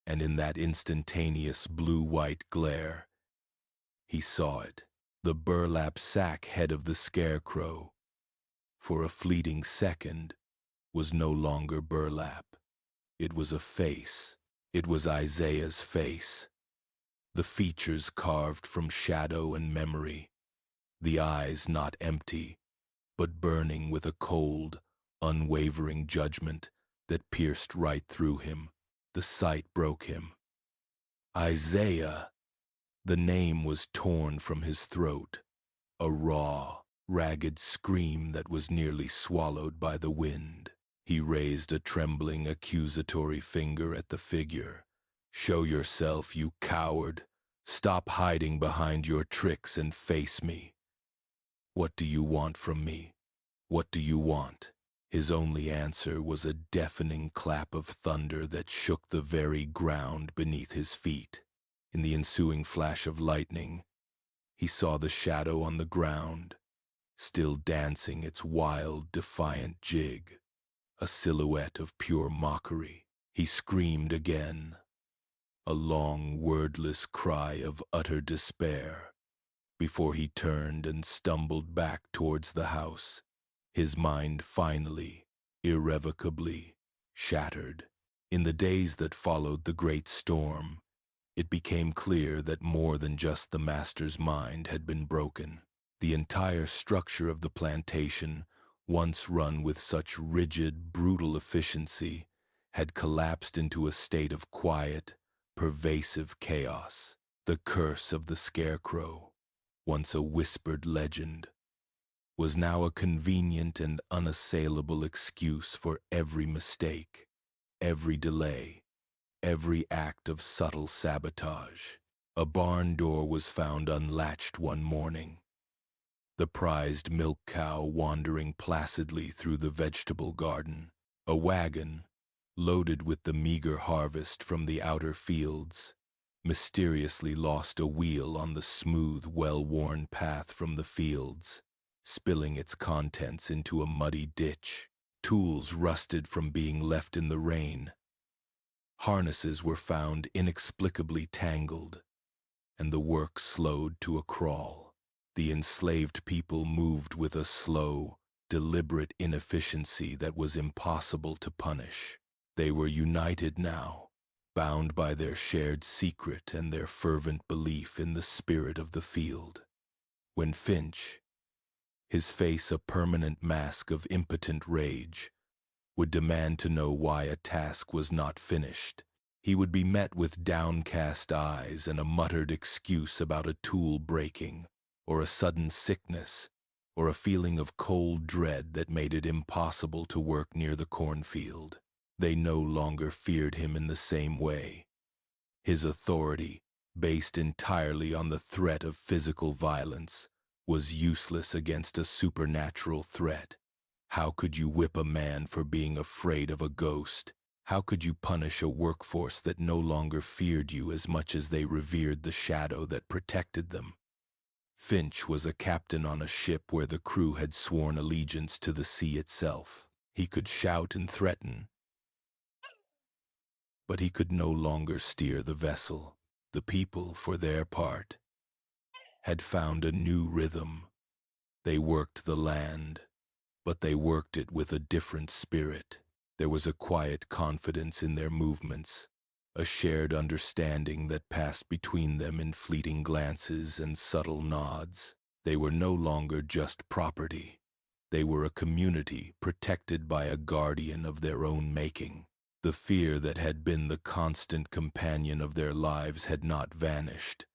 and in that instantaneous blue-white glare, he saw it, the burlap sack head of the Scarecrow. For a fleeting second, was no longer burlap. It was a face. It was Isaiah's face. The features carved from shadow and memory, the eyes not empty, but burning with a cold, unwavering judgment that pierced right through him. The sight broke him. Isaiah! The name was torn from his throat, a raw, ragged scream that was nearly swallowed by the wind. He raised a trembling, accusatory finger at the figure. "Show yourself, you coward! Stop hiding behind your tricks and face me. What do you want from me? What do you want?" His only answer was a deafening clap of thunder that shook the very ground beneath his feet. In the ensuing flash of lightning, he saw the shadow on the ground, still dancing its wild, defiant jig, a silhouette of pure mockery. He screamed again, a long, wordless cry of utter despair, before he turned and stumbled back towards the house, his mind finally, irrevocably, shattered. In the days that followed the great storm, it became clear that more than just the master's mind had been broken. The entire structure of the plantation, once run with such rigid, brutal efficiency, had collapsed into a state of quiet, pervasive chaos. The curse of the Scarecrow, once a whispered legend, was now a convenient and unassailable excuse for every mistake, every delay, every act of subtle sabotage. A barn door was found unlatched one morning, the prized milk cow wandering placidly through the vegetable garden. A wagon, loaded with the meager harvest from the outer fields, mysteriously lost a wheel on the smooth, well-worn path from the fields, spilling its contents into a muddy ditch. Tools rusted from being left in the rain. Harnesses were found inexplicably tangled, and the work slowed to a crawl. The enslaved people moved with a slow, deliberate inefficiency that was impossible to punish. They were united now, bound by their shared secret and their fervent belief in the spirit of the field. When Finch, his face a permanent mask of impotent rage, would demand to know why a task was not finished, he would be met with downcast eyes and a muttered excuse about a tool breaking, or a sudden sickness, or a feeling of cold dread that made it impossible to work near the cornfield. They no longer feared him in the same way. His authority, based entirely on the threat of physical violence, was useless against a supernatural threat. How could you whip a man for being afraid of a ghost? How could you punish a workforce that no longer feared you as much as they revered the shadow that protected them? Finch was a captain on a ship where the crew had sworn allegiance to the sea itself. He could shout and threaten, but he could no longer steer the vessel. The people, for their part, had found a new rhythm. They worked the land, but they worked it with a different spirit. There was a quiet confidence in their movements, a shared understanding that passed between them in fleeting glances and subtle nods. They were no longer just property. They were a community protected by a guardian of their own making. The fear that had been the constant companion of their lives had not vanished,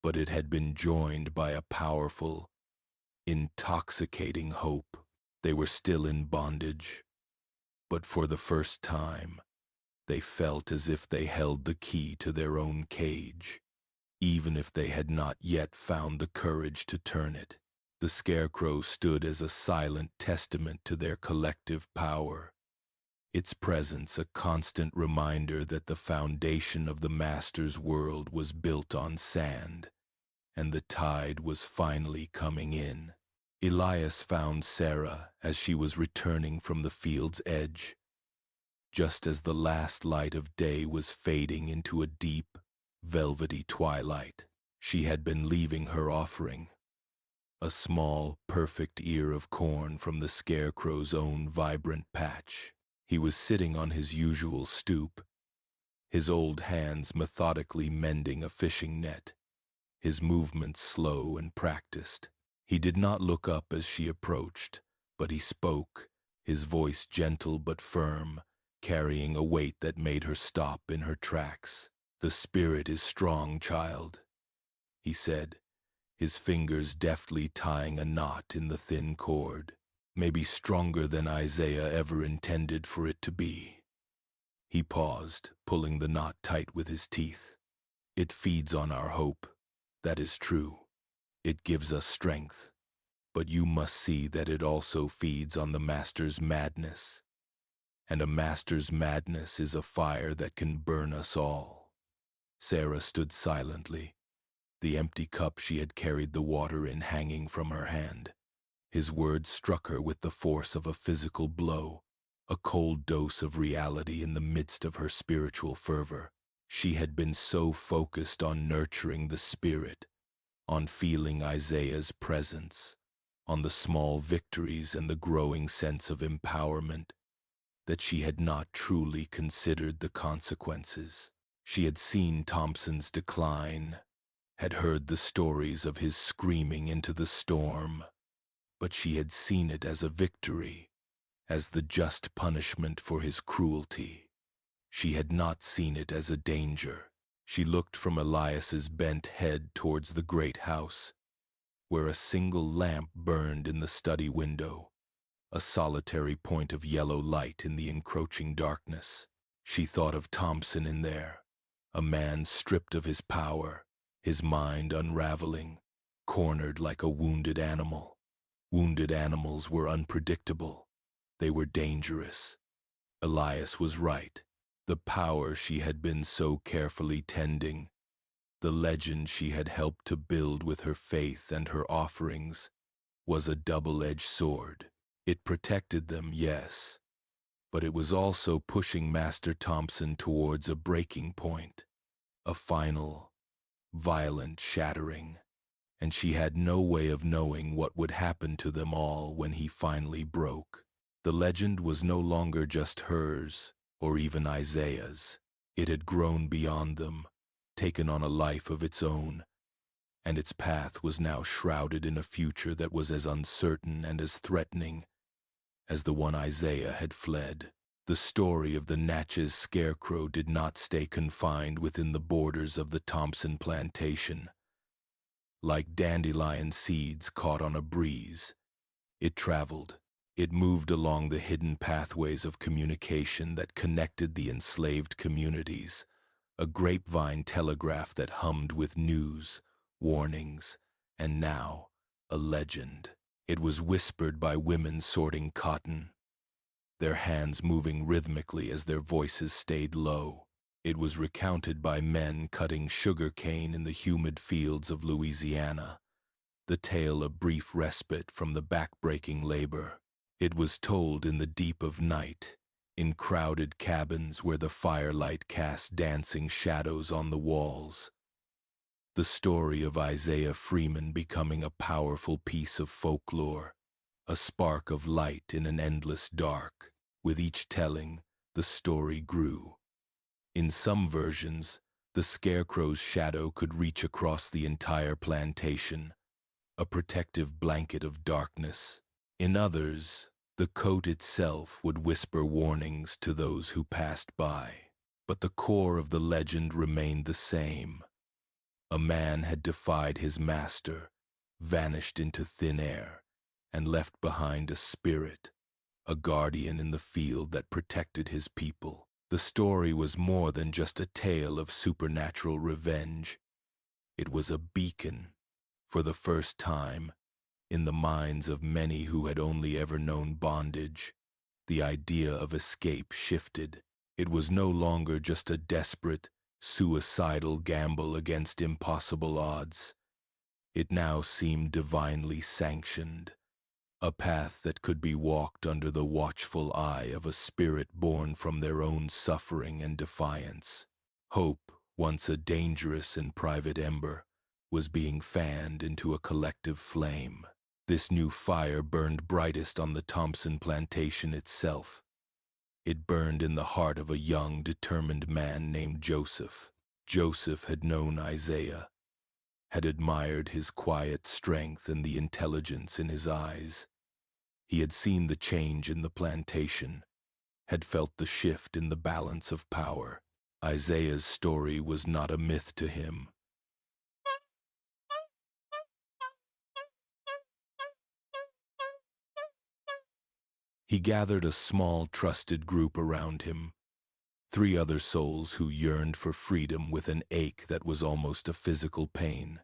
but it had been joined by a powerful, intoxicating hope. They were still in bondage, but for the first time, they felt as if they held the key to their own cage, even if they had not yet found the courage to turn it. The Scarecrow stood as a silent testament to their collective power, its presence a constant reminder that the foundation of the Master's world was built on sand, and the tide was finally coming in. Elias found Sarah as she was returning from the field's edge, just as the last light of day was fading into a deep, velvety twilight. She had been leaving her offering, a small, perfect ear of corn from the Scarecrow's own vibrant patch. He was sitting on his usual stoop, his old hands methodically mending a fishing net, his movements slow and practiced. He did not look up as she approached, but he spoke, his voice gentle but firm, carrying a weight that made her stop in her tracks. "The spirit is strong, child," he said, his fingers deftly tying a knot in the thin cord. "Maybe stronger than Isaiah ever intended for it to be." He paused, pulling the knot tight with his teeth. "It feeds on our hope. That is true. It gives us strength. But you must see that it also feeds on the Master's madness. And a Master's madness is a fire that can burn us all." Sarah stood silently, the empty cup she had carried the water in hanging from her hand. His words struck her with the force of a physical blow, a cold dose of reality in the midst of her spiritual fervor. She had been so focused on nurturing the spirit, on feeling Isaiah's presence, on the small victories and the growing sense of empowerment, that she had not truly considered the consequences. She had seen Thompson's decline, had heard the stories of his screaming into the storm, but she had seen it as a victory, as the just punishment for his cruelty. She had not seen it as a danger. She looked from Elias's bent head towards the great house, where a single lamp burned in the study window, a solitary point of yellow light in the encroaching darkness. She thought of Thompson in there, a man stripped of his power, his mind unraveling, cornered like a wounded animal. Wounded animals were unpredictable. They were dangerous. Elias was right. The power she had been so carefully tending, the legend she had helped to build with her faith and her offerings, was a double-edged sword. It protected them, yes, but it was also pushing Master Thompson towards a breaking point, a final, violent shattering, and she had no way of knowing what would happen to them all when he finally broke. The legend was no longer just hers, or even Isaiah's. It had grown beyond them, taken on a life of its own, and its path was now shrouded in a future that was as uncertain and as threatening as the one Isaiah had fled. The story of the Natchez Scarecrow did not stay confined within the borders of the Thompson plantation. Like dandelion seeds caught on a breeze, it traveled. It moved along the hidden pathways of communication that connected the enslaved communities, a grapevine telegraph that hummed with news, warnings, and now a legend. It was whispered by women sorting cotton, their hands moving rhythmically as their voices stayed low. It was recounted by men cutting sugar cane in the humid fields of Louisiana, the tale of brief respite from the back-breaking labor. It was told in the deep of night, in crowded cabins where the firelight cast dancing shadows on the walls. The story of Isaiah Freeman becoming a powerful piece of folklore, a spark of light in an endless dark. With each telling, the story grew. In some versions, the Scarecrow's shadow could reach across the entire plantation, a protective blanket of darkness. In others, the coat itself would whisper warnings to those who passed by. But the core of the legend remained the same. A man had defied his master, vanished into thin air, and left behind a spirit, a guardian in the field that protected his people. The story was more than just a tale of supernatural revenge. It was a beacon, for the first time, in the minds of many who had only ever known bondage. The idea of escape shifted. It was no longer just a desperate, suicidal gamble against impossible odds. It now seemed divinely sanctioned, a path that could be walked under the watchful eye of a spirit born from their own suffering and defiance. Hope, once a dangerous and private ember, was being fanned into a collective flame. This new fire burned brightest on the Thompson plantation itself. It burned in the heart of a young, determined man named Joseph. Joseph had known Isaiah, had admired his quiet strength and the intelligence in his eyes. He had seen the change in the plantation, had felt the shift in the balance of power. Isaiah's story was not a myth to him. He gathered a small, trusted group around him, 3 other souls who yearned for freedom with an ache that was almost a physical pain.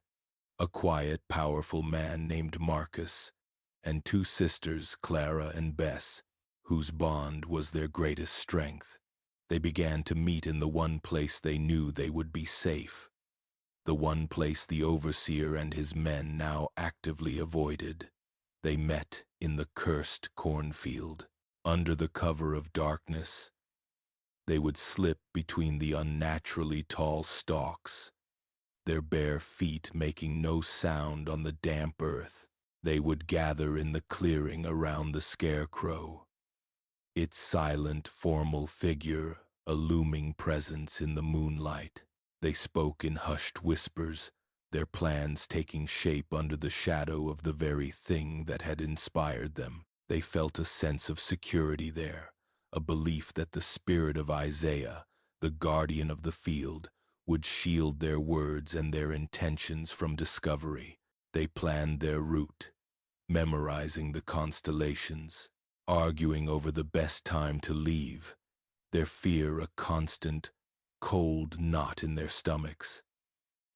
A quiet, powerful man named Marcus, and 2 sisters, Clara and Bess, whose bond was their greatest strength. They began to meet in the one place they knew they would be safe, the one place the overseer and his men now actively avoided. They met in the cursed cornfield. Under the cover of darkness, they would slip between the unnaturally tall stalks, their bare feet making no sound on the damp earth. They would gather in the clearing around the Scarecrow, its silent, formal figure a looming presence in the moonlight. They spoke in hushed whispers, their plans taking shape under the shadow of the very thing that had inspired them. They felt a sense of security there, a belief that the spirit of Isaiah, the guardian of the field, would shield their words and their intentions from discovery. They planned their route, memorizing the constellations, arguing over the best time to leave, their fear a constant, cold knot in their stomachs.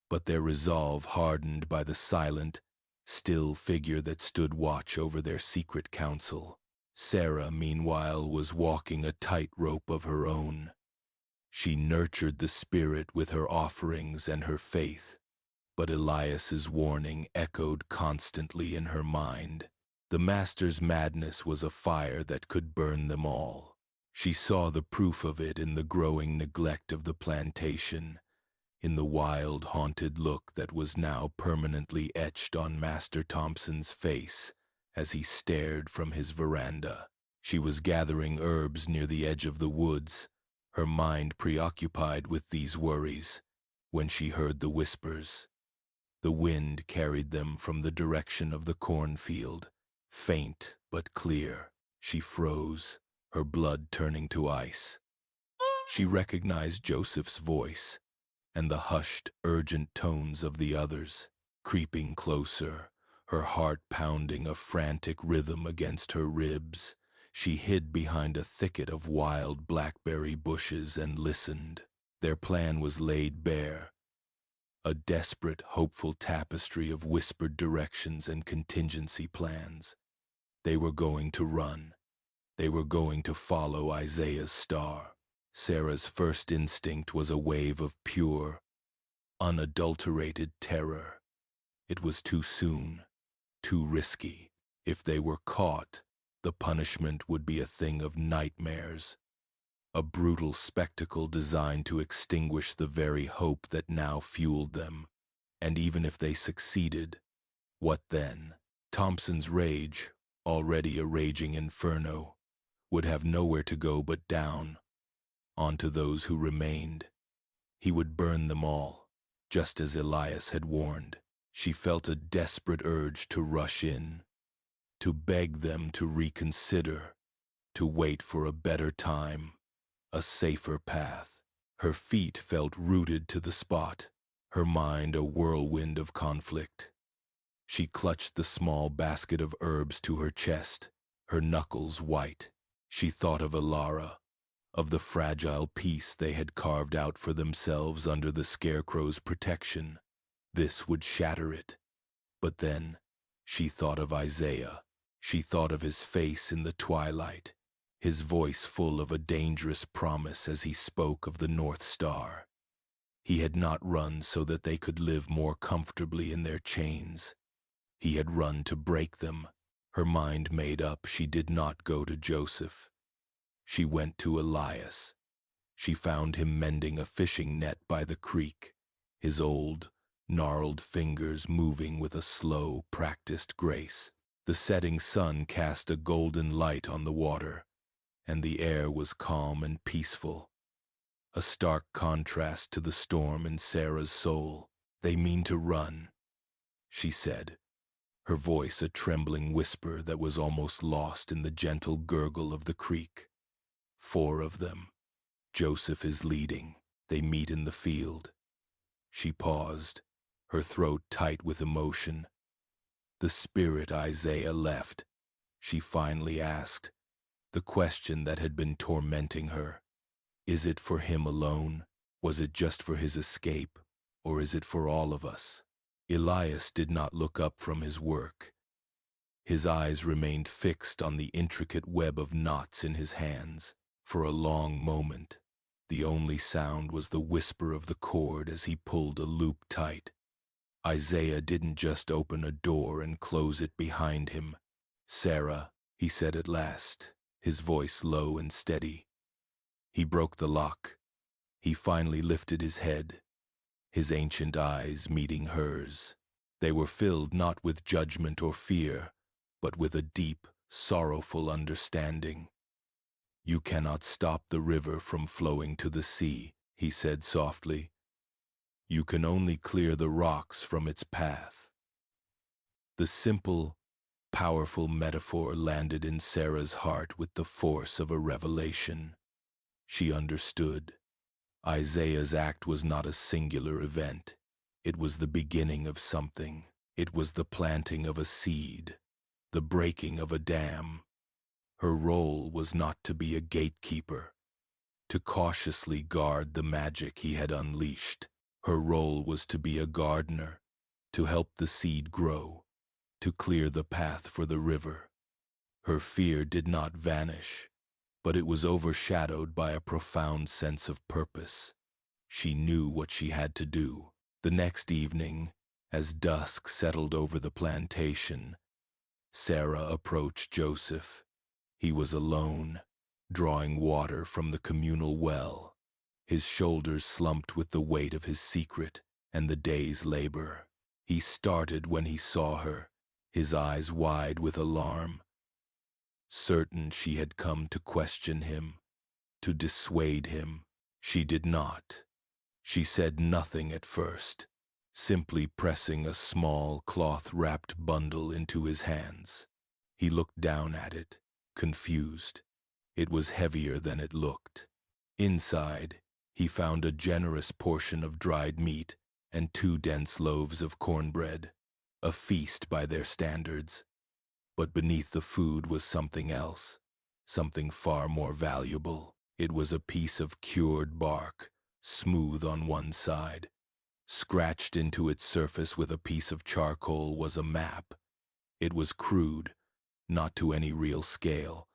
But their resolve hardened by the silent, still figure that stood watch over their secret council. Sarah, meanwhile, was walking a tightrope of her own. She nurtured the spirit with her offerings and her faith, but Elias's warning echoed constantly in her mind. The master's madness was a fire that could burn them all. She saw the proof of it in the growing neglect of the plantation, in the wild, haunted look that was now permanently etched on Master Thompson's face as he stared from his veranda. She was gathering herbs near the edge of the woods, her mind preoccupied with these worries, when she heard the whispers. The wind carried them from the direction of the cornfield, faint but clear. She froze, her blood turning to ice. She recognized Joseph's voice, and the hushed, urgent tones of the others. Creeping closer, her heart pounding a frantic rhythm against her ribs, she hid behind a thicket of wild blackberry bushes and listened. Their plan was laid bare, a desperate, hopeful tapestry of whispered directions and contingency plans. They were going to run. They were going to follow Isaiah's star. Sarah's first instinct was a wave of pure, unadulterated terror. It was too soon, too risky. If they were caught, the punishment would be a thing of nightmares, a brutal spectacle designed to extinguish the very hope that now fueled them. And even if they succeeded, what then? Thompson's rage, already a raging inferno, would have nowhere to go but down, onto those who remained. He would burn them all, just as Elias had warned. She felt a desperate urge to rush in, to beg them to reconsider, to wait for a better time, a safer path. Her feet felt rooted to the spot, her mind a whirlwind of conflict. She clutched the small basket of herbs to her chest, her knuckles white. She thought of Alara, of the fragile peace they had carved out for themselves under the Scarecrow's protection. This would shatter it. But then, she thought of Isaiah. She thought of his face in the twilight, his voice full of a dangerous promise as he spoke of the North Star. He had not run so that they could live more comfortably in their chains. He had run to break them. Her mind made up, she did not go to Joseph. She went to Elias. She found him mending a fishing net by the creek, his old, gnarled fingers moving with a slow, practiced grace. The setting sun cast a golden light on the water, and the air was calm and peaceful, a stark contrast to the storm in Sarah's soul. "They mean to run," she said, her voice a trembling whisper that was almost lost in the gentle gurgle of the creek. "4 of them. Joseph is leading. They meet in the field." She paused, her throat tight with emotion. "The spirit Isaiah left," she finally asked, the question that had been tormenting her. "Is it for him alone? Was it just for his escape? Or is it for all of us?" Elias did not look up from his work. His eyes remained fixed on the intricate web of knots in his hands. For a long moment, the only sound was the whisper of the cord as he pulled a loop tight. Isaiah didn't just open a door and close it behind him. "Sarah," he said at last, his voice low and steady. He broke the lock. He finally lifted his head, his ancient eyes meeting hers. They were filled not with judgment or fear, but with a deep, sorrowful understanding. "You cannot stop the river from flowing to the sea," he said softly. "You can only clear the rocks from its path." The simple, powerful metaphor landed in Sarah's heart with the force of a revelation. She understood. Isaiah's act was not a singular event. It was the beginning of something. It was the planting of a seed, the breaking of a dam. Her role was not to be a gatekeeper, to cautiously guard the magic he had unleashed. Her role was to be a gardener, to help the seed grow, to clear the path for the river. Her fear did not vanish, but it was overshadowed by a profound sense of purpose. She knew what she had to do. The next evening, as dusk settled over the plantation, Sarah approached Joseph. He was alone, drawing water from the communal well, his shoulders slumped with the weight of his secret and the day's labor. He started when he saw her, his eyes wide with alarm. Certain she had come to question him, to dissuade him. She did not. She said nothing at first, simply pressing a small cloth-wrapped bundle into his hands. He looked down at it, confused. It was heavier than it looked. Inside, he found a generous portion of dried meat and 2 dense loaves of cornbread, a feast by their standards. But beneath the food was something else, something far more valuable. It was a piece of cured bark, smooth on one side. Scratched into its surface with a piece of charcoal was a map. It was crude, not to any real scale,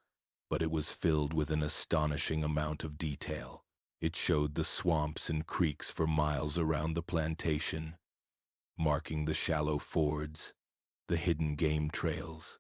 but it was filled with an astonishing amount of detail. It showed the swamps and creeks for miles around the plantation, marking the shallow fords, the hidden game trails,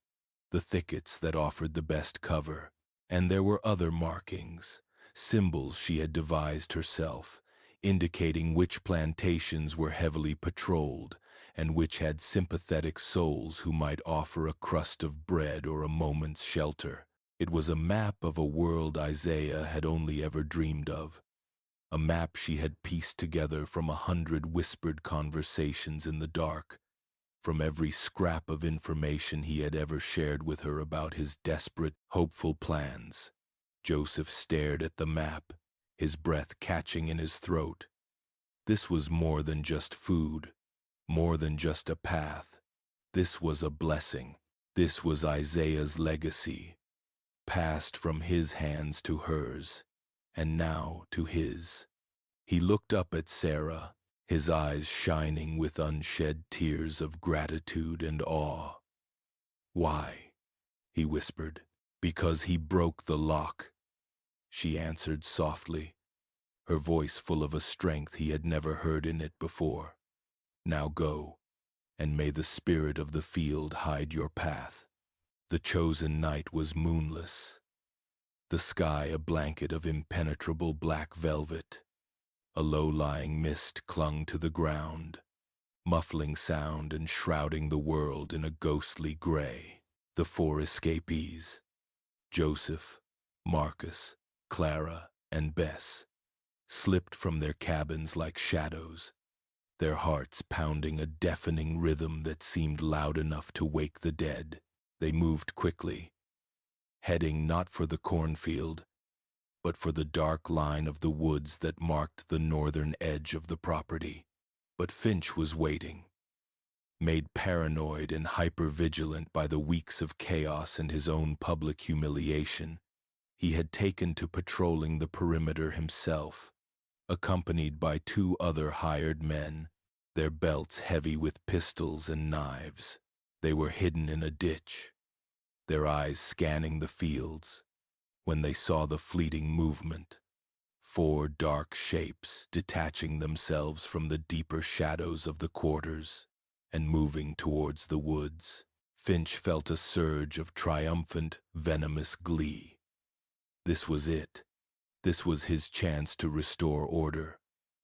the thickets that offered the best cover. And there were other markings, symbols she had devised herself, indicating which plantations were heavily patrolled and which had sympathetic souls who might offer a crust of bread or a moment's shelter. It was a map of a world Isaiah had only ever dreamed of, a map she had pieced together from 100 whispered conversations in the dark, from every scrap of information he had ever shared with her about his desperate, hopeful plans. Joseph stared at the map, his breath catching in his throat. This was more than just food, more than just a path. This was a blessing. This was Isaiah's legacy, passed from his hands to hers, and now to his. He looked up at Sarah, his eyes shining with unshed tears of gratitude and awe. "Why?" he whispered. "Because he broke the lock," she answered softly, her voice full of a strength he had never heard in it before. "Now go, and may the spirit of the field hide your path." The chosen night was moonless, the sky a blanket of impenetrable black velvet. A low-lying mist clung to the ground, muffling sound and shrouding the world in a ghostly gray. The 4 escapees, Joseph, Marcus, Clara, and Bess, slipped from their cabins like shadows, their hearts pounding a deafening rhythm that seemed loud enough to wake the dead. They moved quickly, heading not for the cornfield, but for the dark line of the woods that marked the northern edge of the property. But Finch was waiting, made paranoid and hyper-vigilant by the weeks of chaos and his own public humiliation. He had taken to patrolling the perimeter himself, accompanied by 2 other hired men, their belts heavy with pistols and knives. They were hidden in a ditch, their eyes scanning the fields, when they saw the fleeting movement, 4 dark shapes detaching themselves from the deeper shadows of the quarters and moving towards the woods. Finch felt a surge of triumphant, venomous glee. This was it. This was his chance to restore order,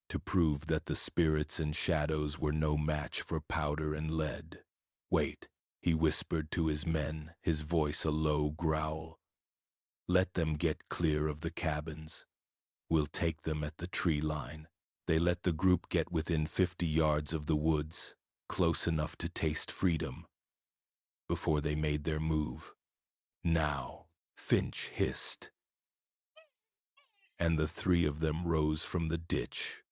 to prove that the spirits and shadows were no match for powder and lead. "Wait," he whispered to his men, his voice a low growl. "Let them get clear of the cabins. We'll take them at the tree line." They let the group get within 50 yards of the woods, close enough to taste freedom, before they made their move. "Now," Finch hissed, and the 3 of them rose from the ditch,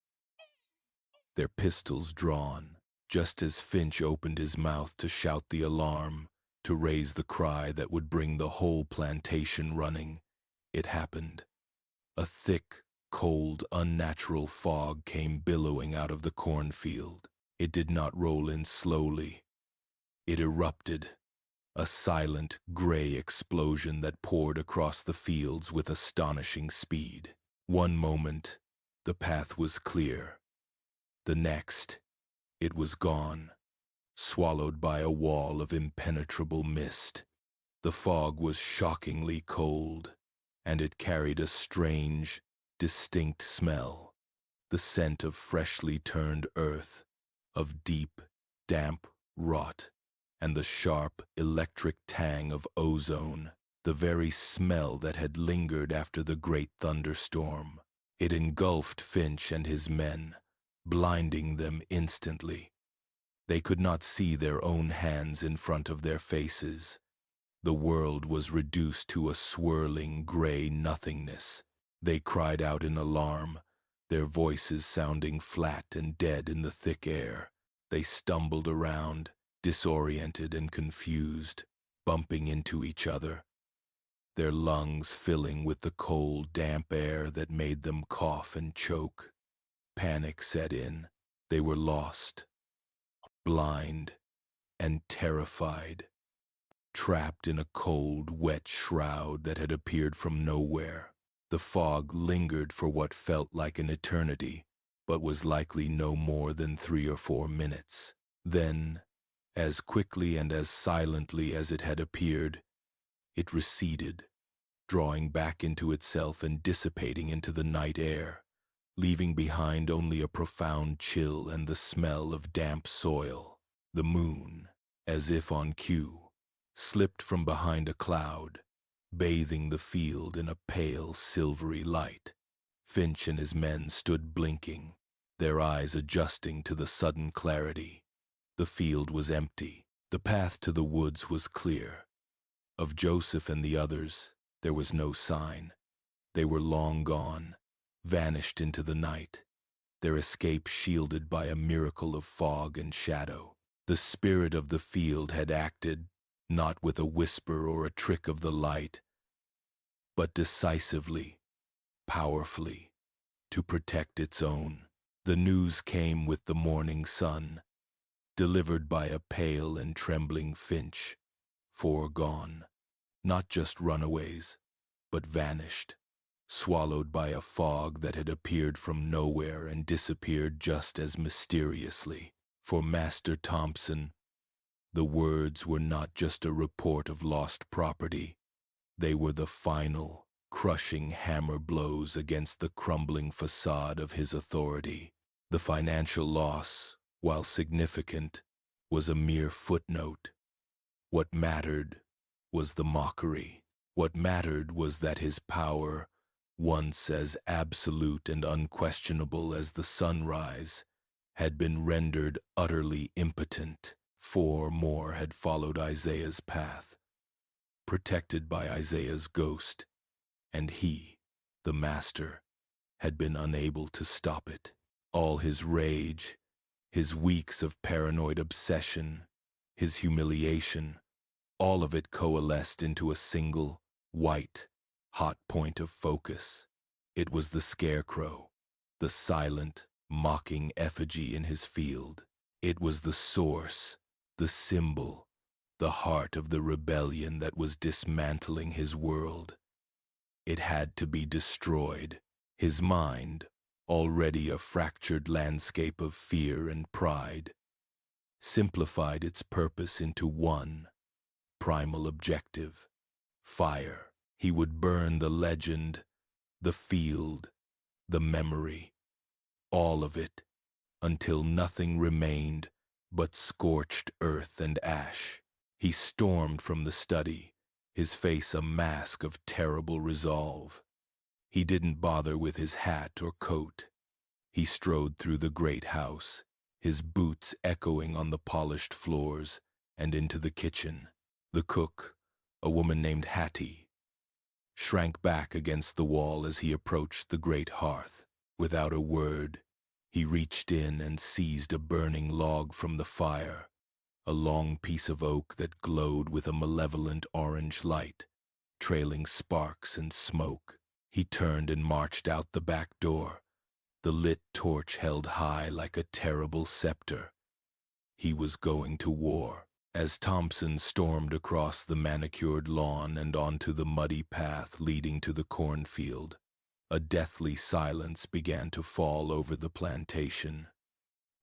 their pistols drawn, just as Finch opened his mouth to shout the alarm, to raise the cry that would bring the whole plantation running. It happened. A thick, cold, unnatural fog came billowing out of the cornfield. It did not roll in slowly. It erupted, a silent, gray explosion that poured across the fields with astonishing speed. One moment, the path was clear. The next, it was gone, swallowed by a wall of impenetrable mist. The fog was shockingly cold, and it carried a strange, distinct smell, the scent of freshly turned earth, of deep, damp rot, and the sharp, electric tang of ozone, the very smell that had lingered after the great thunderstorm. It engulfed Finch and his men, blinding them instantly. They could not see their own hands in front of their faces. The world was reduced to a swirling gray nothingness. They cried out in alarm, their voices sounding flat and dead in the thick air. They stumbled around, disoriented and confused, bumping into each other, their lungs filling with the cold, damp air that made them cough and choke. Panic set in. They were lost, blind, and terrified, trapped in a cold, wet shroud that had appeared from nowhere. The fog lingered for what felt like an eternity, but was likely no more than 3 or 4 minutes. Then, As quickly and as silently as it had appeared, it receded, drawing back into itself and dissipating into the night air, leaving behind only a profound chill and the smell of damp soil. The moon, as if on cue, slipped from behind a cloud, bathing the field in a pale, silvery light. Finch and his men stood blinking, their eyes adjusting to the sudden clarity. The field was empty. The path to the woods was clear. Of Joseph and the others, there was no sign. They were long gone, vanished into the night, their escape shielded by a miracle of fog and shadow. The spirit of the field had acted, not with a whisper or a trick of the light, but decisively, powerfully, to protect its own. The news came with the morning sun, delivered by a pale and trembling Finch. 4 gone, not just runaways, but vanished, swallowed by a fog that had appeared from nowhere and disappeared just as mysteriously. For Master Thompson, the words were not just a report of lost property. They were the final, crushing hammer blows against the crumbling facade of his authority. The financial loss, while significant, was a mere footnote. What mattered was the mockery. What mattered was that his power, once as absolute and unquestionable as the sunrise, had been rendered utterly impotent. 4 more had followed Isaiah's path, protected by Isaiah's ghost, and he, the master, had been unable to stop it. All his rage, his weeks of paranoid obsession, his humiliation, all of it coalesced into a single, white, hot point of focus. It was the Scarecrow, the silent, mocking effigy in his field. It was the source, the symbol, the heart of the rebellion that was dismantling his world. It had to be destroyed. His mind, already a fractured landscape of fear and pride, simplified its purpose into one primal objective: fire. He would burn the legend, the field, the memory, all of it, until nothing remained but scorched earth and ash. He stormed from the study, his face a mask of terrible resolve. He didn't bother with his hat or coat. He strode through the great house, his boots echoing on the polished floors, and into the kitchen. The cook, a woman named Hattie, shrank back against the wall as he approached the great hearth. Without a word, he reached in and seized a burning log from the fire, a long piece of oak that glowed with a malevolent orange light, trailing sparks and smoke. He turned and marched out the back door, the lit torch held high like a terrible scepter. He was going to war. As Thompson stormed across the manicured lawn and onto the muddy path leading to the cornfield, a deathly silence began to fall over the plantation.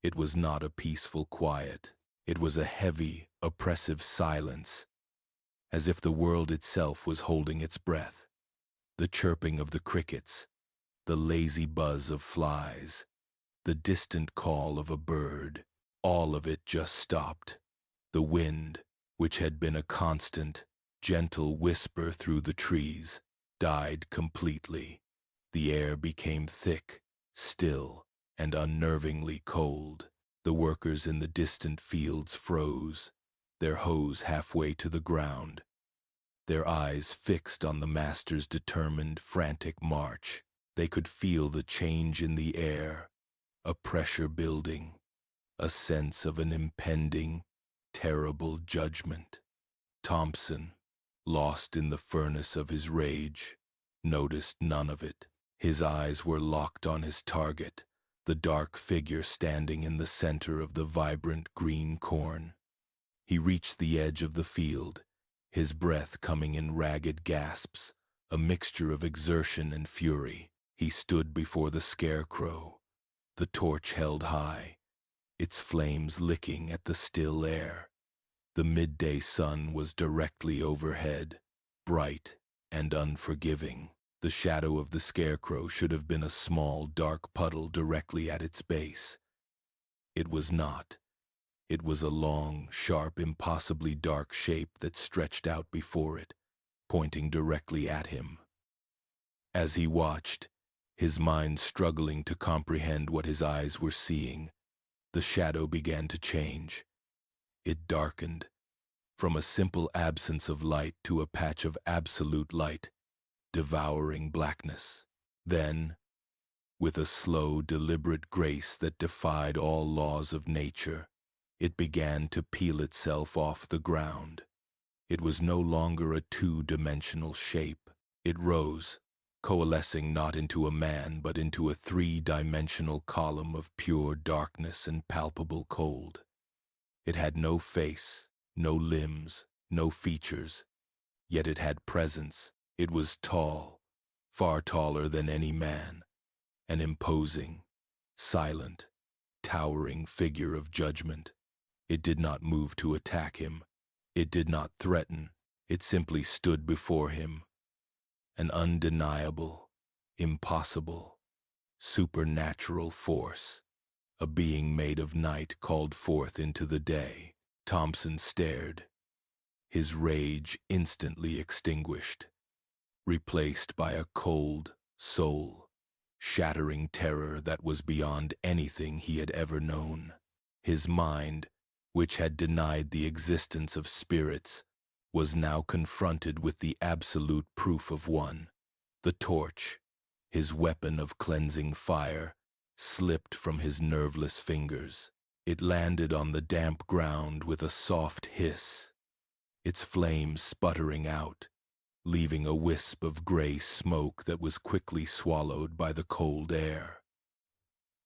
It was not a peaceful quiet. It was a heavy, oppressive silence, as if the world itself was holding its breath. The chirping of the crickets, the lazy buzz of flies, the distant call of a bird, all of it just stopped. The wind, which had been a constant, gentle whisper through the trees, died completely. The air became thick, still, and unnervingly cold. The workers in the distant fields froze, their hoes halfway to the ground, their eyes fixed on the master's determined, frantic march. They could feel the change in the air, a pressure building, a sense of an impending, terrible judgment. Thompson, lost in the furnace of his rage, noticed none of it. His eyes were locked on his target, the dark figure standing in the center of the vibrant green corn. He reached the edge of the field, his breath coming in ragged gasps, a mixture of exertion and fury. He stood before the Scarecrow, the torch held high, its flames licking at the still air. The midday sun was directly overhead, bright and unforgiving. The shadow of the Scarecrow should have been a small, dark puddle directly at its base. It was not. It was a long, sharp, impossibly dark shape that stretched out before it, pointing directly at him. As he watched, his mind struggling to comprehend what his eyes were seeing, the shadow began to change. It darkened, from a simple absence of light to a patch of absolute light, devouring blackness. Then, with a slow, deliberate grace that defied all laws of nature, it began to peel itself off the ground. It was no longer a two-dimensional shape. It rose, coalescing not into a man but into a three-dimensional column of pure darkness and palpable cold. It had no face, no limbs, no features, yet it had presence. It was tall, far taller than any man, an imposing, silent, towering figure of judgment. It did not move to attack him. It did not threaten. It simply stood before him, an undeniable, impossible, supernatural force. A being made of night called forth into the day. Thompson stared, his rage instantly extinguished, replaced by a cold, soul-shattering terror that was beyond anything he had ever known. His mind, which had denied the existence of spirits, was now confronted with the absolute proof of one. The torch, his weapon of cleansing fire, slipped from his nerveless fingers. It landed on the damp ground with a soft hiss, its flames sputtering out, leaving a wisp of gray smoke that was quickly swallowed by the cold air.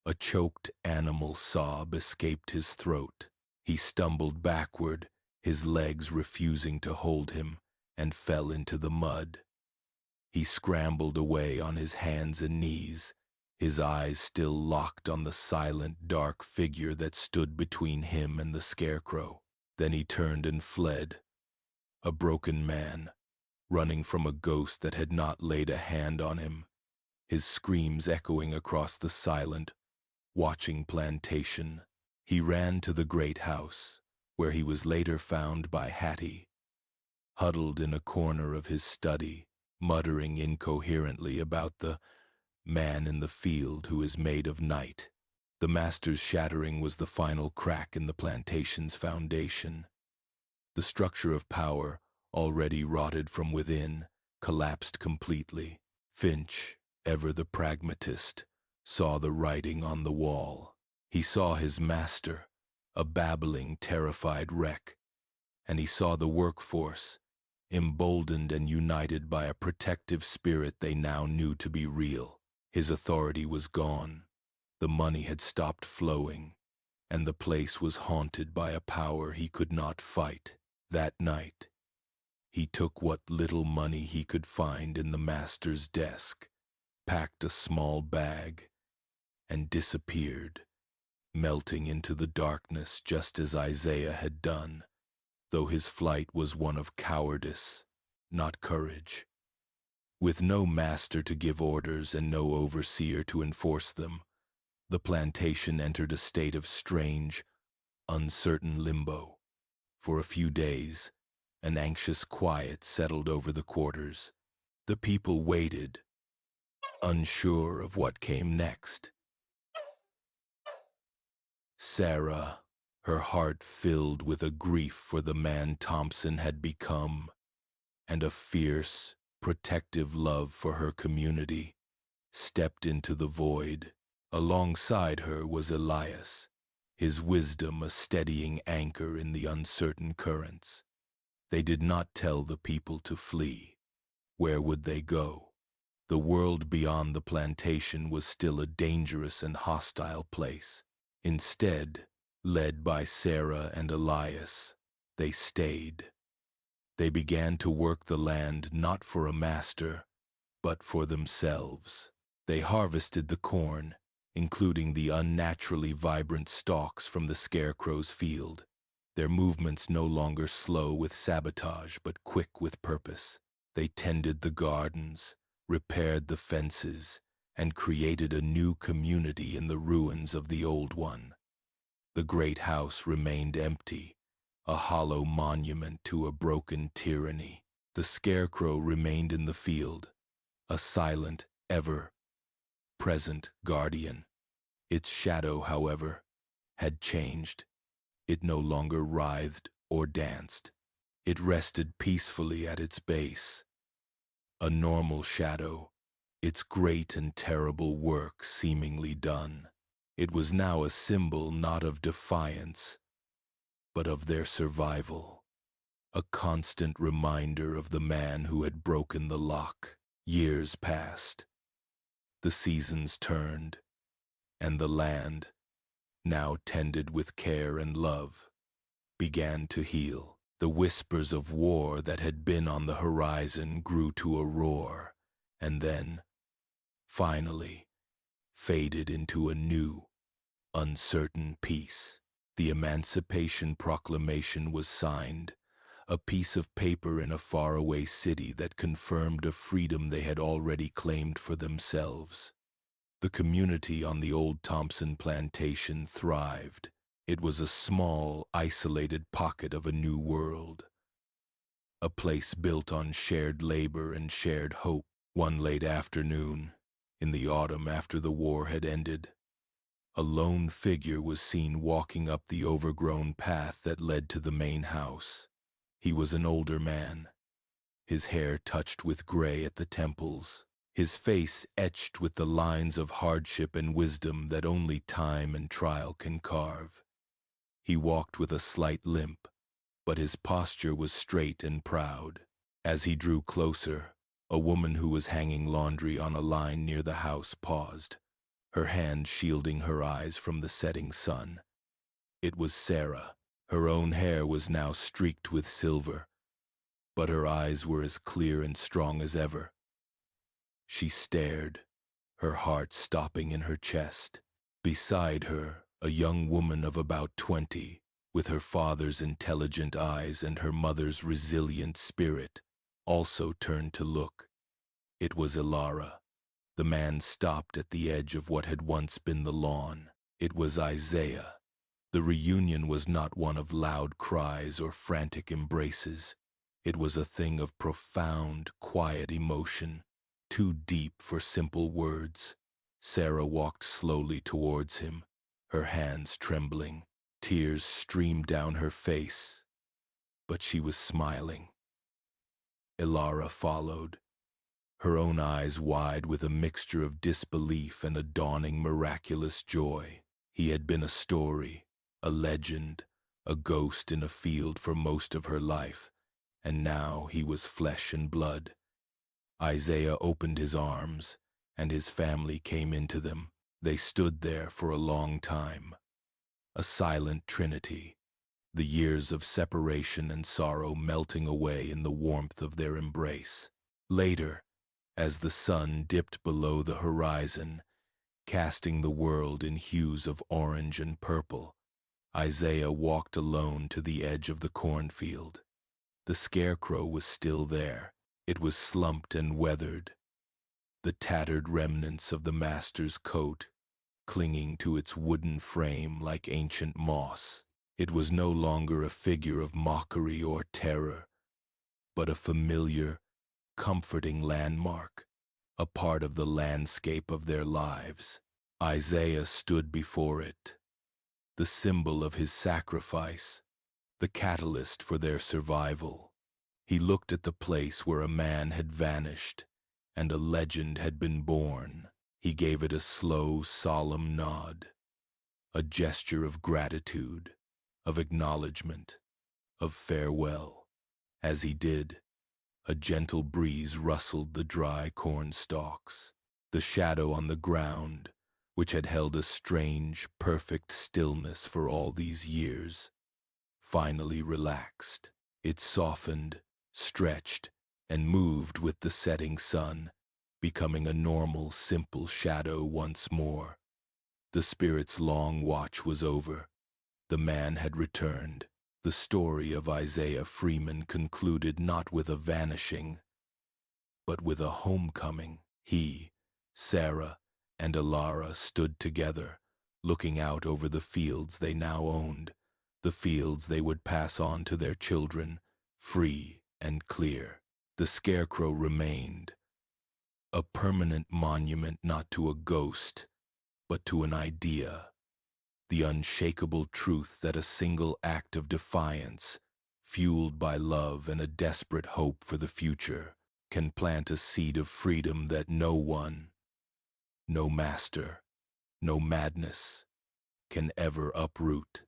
A choked animal sob escaped his throat. He stumbled backward, his legs refusing to hold him, and fell into the mud. He scrambled away on his hands and knees, his eyes still locked on the silent, dark figure that stood between him and the Scarecrow. Then he turned and fled, a broken man, running from a ghost that had not laid a hand on him, his screams echoing across the silent, watching plantation. He ran to the great house, where he was later found by Hattie, huddled in a corner of his study, muttering incoherently about the man in the field who is made of night. The master's shattering was the final crack in the plantation's foundation. The structure of power, already rotted from within, collapsed completely. Finch, ever the pragmatist, saw the writing on the wall. He saw his master, a babbling, terrified wreck, and he saw the workforce, emboldened and united by a protective spirit they now knew to be real. His authority was gone, the money had stopped flowing, and the place was haunted by a power he could not fight. That night, he took what little money he could find in the master's desk, packed a small bag, and disappeared, melting into the darkness just as Isaiah had done, though his flight was one of cowardice, not courage. With no master to give orders and no overseer to enforce them, the plantation entered a state of strange, uncertain limbo. For a few days, an anxious quiet settled over the quarters. The people waited, unsure of what came next. Sarah, her heart filled with a grief for the man Thompson had become, and a fierce, protective love for her community, stepped into the void. Alongside her was Elias, his wisdom a steadying anchor in the uncertain currents. They did not tell the people to flee. Where would they go? The world beyond the plantation was still a dangerous and hostile place. Instead, led by Sarah and Elias, they stayed. They began to work the land not for a master, but for themselves. They harvested the corn, including the unnaturally vibrant stalks from the Scarecrow's field. their movements no longer slow with sabotage but quick with purpose. They tended the gardens, repaired the fences, and created a new community in the ruins of the old one. The great house remained empty, a hollow monument to a broken tyranny. The Scarecrow remained in the field, a silent, ever-present guardian. Its shadow, however, had changed. It no longer writhed or danced. It rested peacefully at its base, a normal shadow, its great and terrible work seemingly done. It was now a symbol not of defiance, but of their survival, a constant reminder of the man who had broken the lock. Years passed. The seasons turned, and the land, now tended with care and love, began to heal. The whispers of war that had been on the horizon grew to a roar, and then, finally, faded into a new, uncertain peace. The Emancipation Proclamation was signed, a piece of paper in a faraway city that confirmed a freedom they had already claimed for themselves. The community on the old Thompson plantation thrived. It was a small, isolated pocket of a new world, a place built on shared labor and shared hope. One late afternoon, in the autumn after the war had ended, a lone figure was seen walking up the overgrown path that led to the main house. He was an older man, his hair touched with gray at the temples, his face etched with the lines of hardship and wisdom that only time and trial can carve. He walked with a slight limp, but his posture was straight and proud. As he drew closer, a woman who was hanging laundry on a line near the house paused, her hand shielding her eyes from the setting sun. It was Sarah. Her own hair was now streaked with silver, but her eyes were as clear and strong as ever. She stared, her heart stopping in her chest. Beside her, a young woman of about 20, with her father's intelligent eyes and her mother's resilient spirit, also turned to look. It was Ilara. The man stopped at the edge of what had once been the lawn. It was Isaiah. The reunion was not one of loud cries or frantic embraces. It was a thing of profound, quiet emotion, too deep for simple words. Sarah walked slowly towards him, her hands trembling. Tears streamed down her face, but she was smiling. Ilara followed, her own eyes wide with a mixture of disbelief and a dawning miraculous joy. He had been a story, a legend, a ghost in a field for most of her life, and now he was flesh and blood. Isaiah opened his arms, and his family came into them. They stood there for a long time, a silent trinity, the years of separation and sorrow melting away in the warmth of their embrace. Later, as the sun dipped below the horizon, casting the world in hues of orange and purple, Isaiah walked alone to the edge of the cornfield. The Scarecrow was still there. It was slumped and weathered, the tattered remnants of the master's coat clinging to its wooden frame like ancient moss. It was no longer a figure of mockery or terror, but a familiar, comforting landmark, a part of the landscape of their lives. Isaiah stood before it, the symbol of his sacrifice, the catalyst for their survival. He looked at the place where a man had vanished and a legend had been born. He gave it a slow, solemn nod, a gesture of gratitude, of acknowledgement, of farewell. As he did, a gentle breeze rustled the dry corn stalks. The shadow on the ground, which had held a strange, perfect stillness for all these years, finally relaxed. It softened, stretched, and moved with the setting sun, becoming a normal, simple shadow once more. The spirit's long watch was over. The man had returned. The story of Isaiah Freeman concluded not with a vanishing, but with a homecoming. He, Sarah, and Alara stood together, looking out over the fields they now owned, the fields they would pass on to their children, free and clear. The Scarecrow remained, a permanent monument not to a ghost, but to an idea, the unshakable truth that a single act of defiance, fueled by love and a desperate hope for the future, can plant a seed of freedom that no one, no master, no madness, can ever uproot.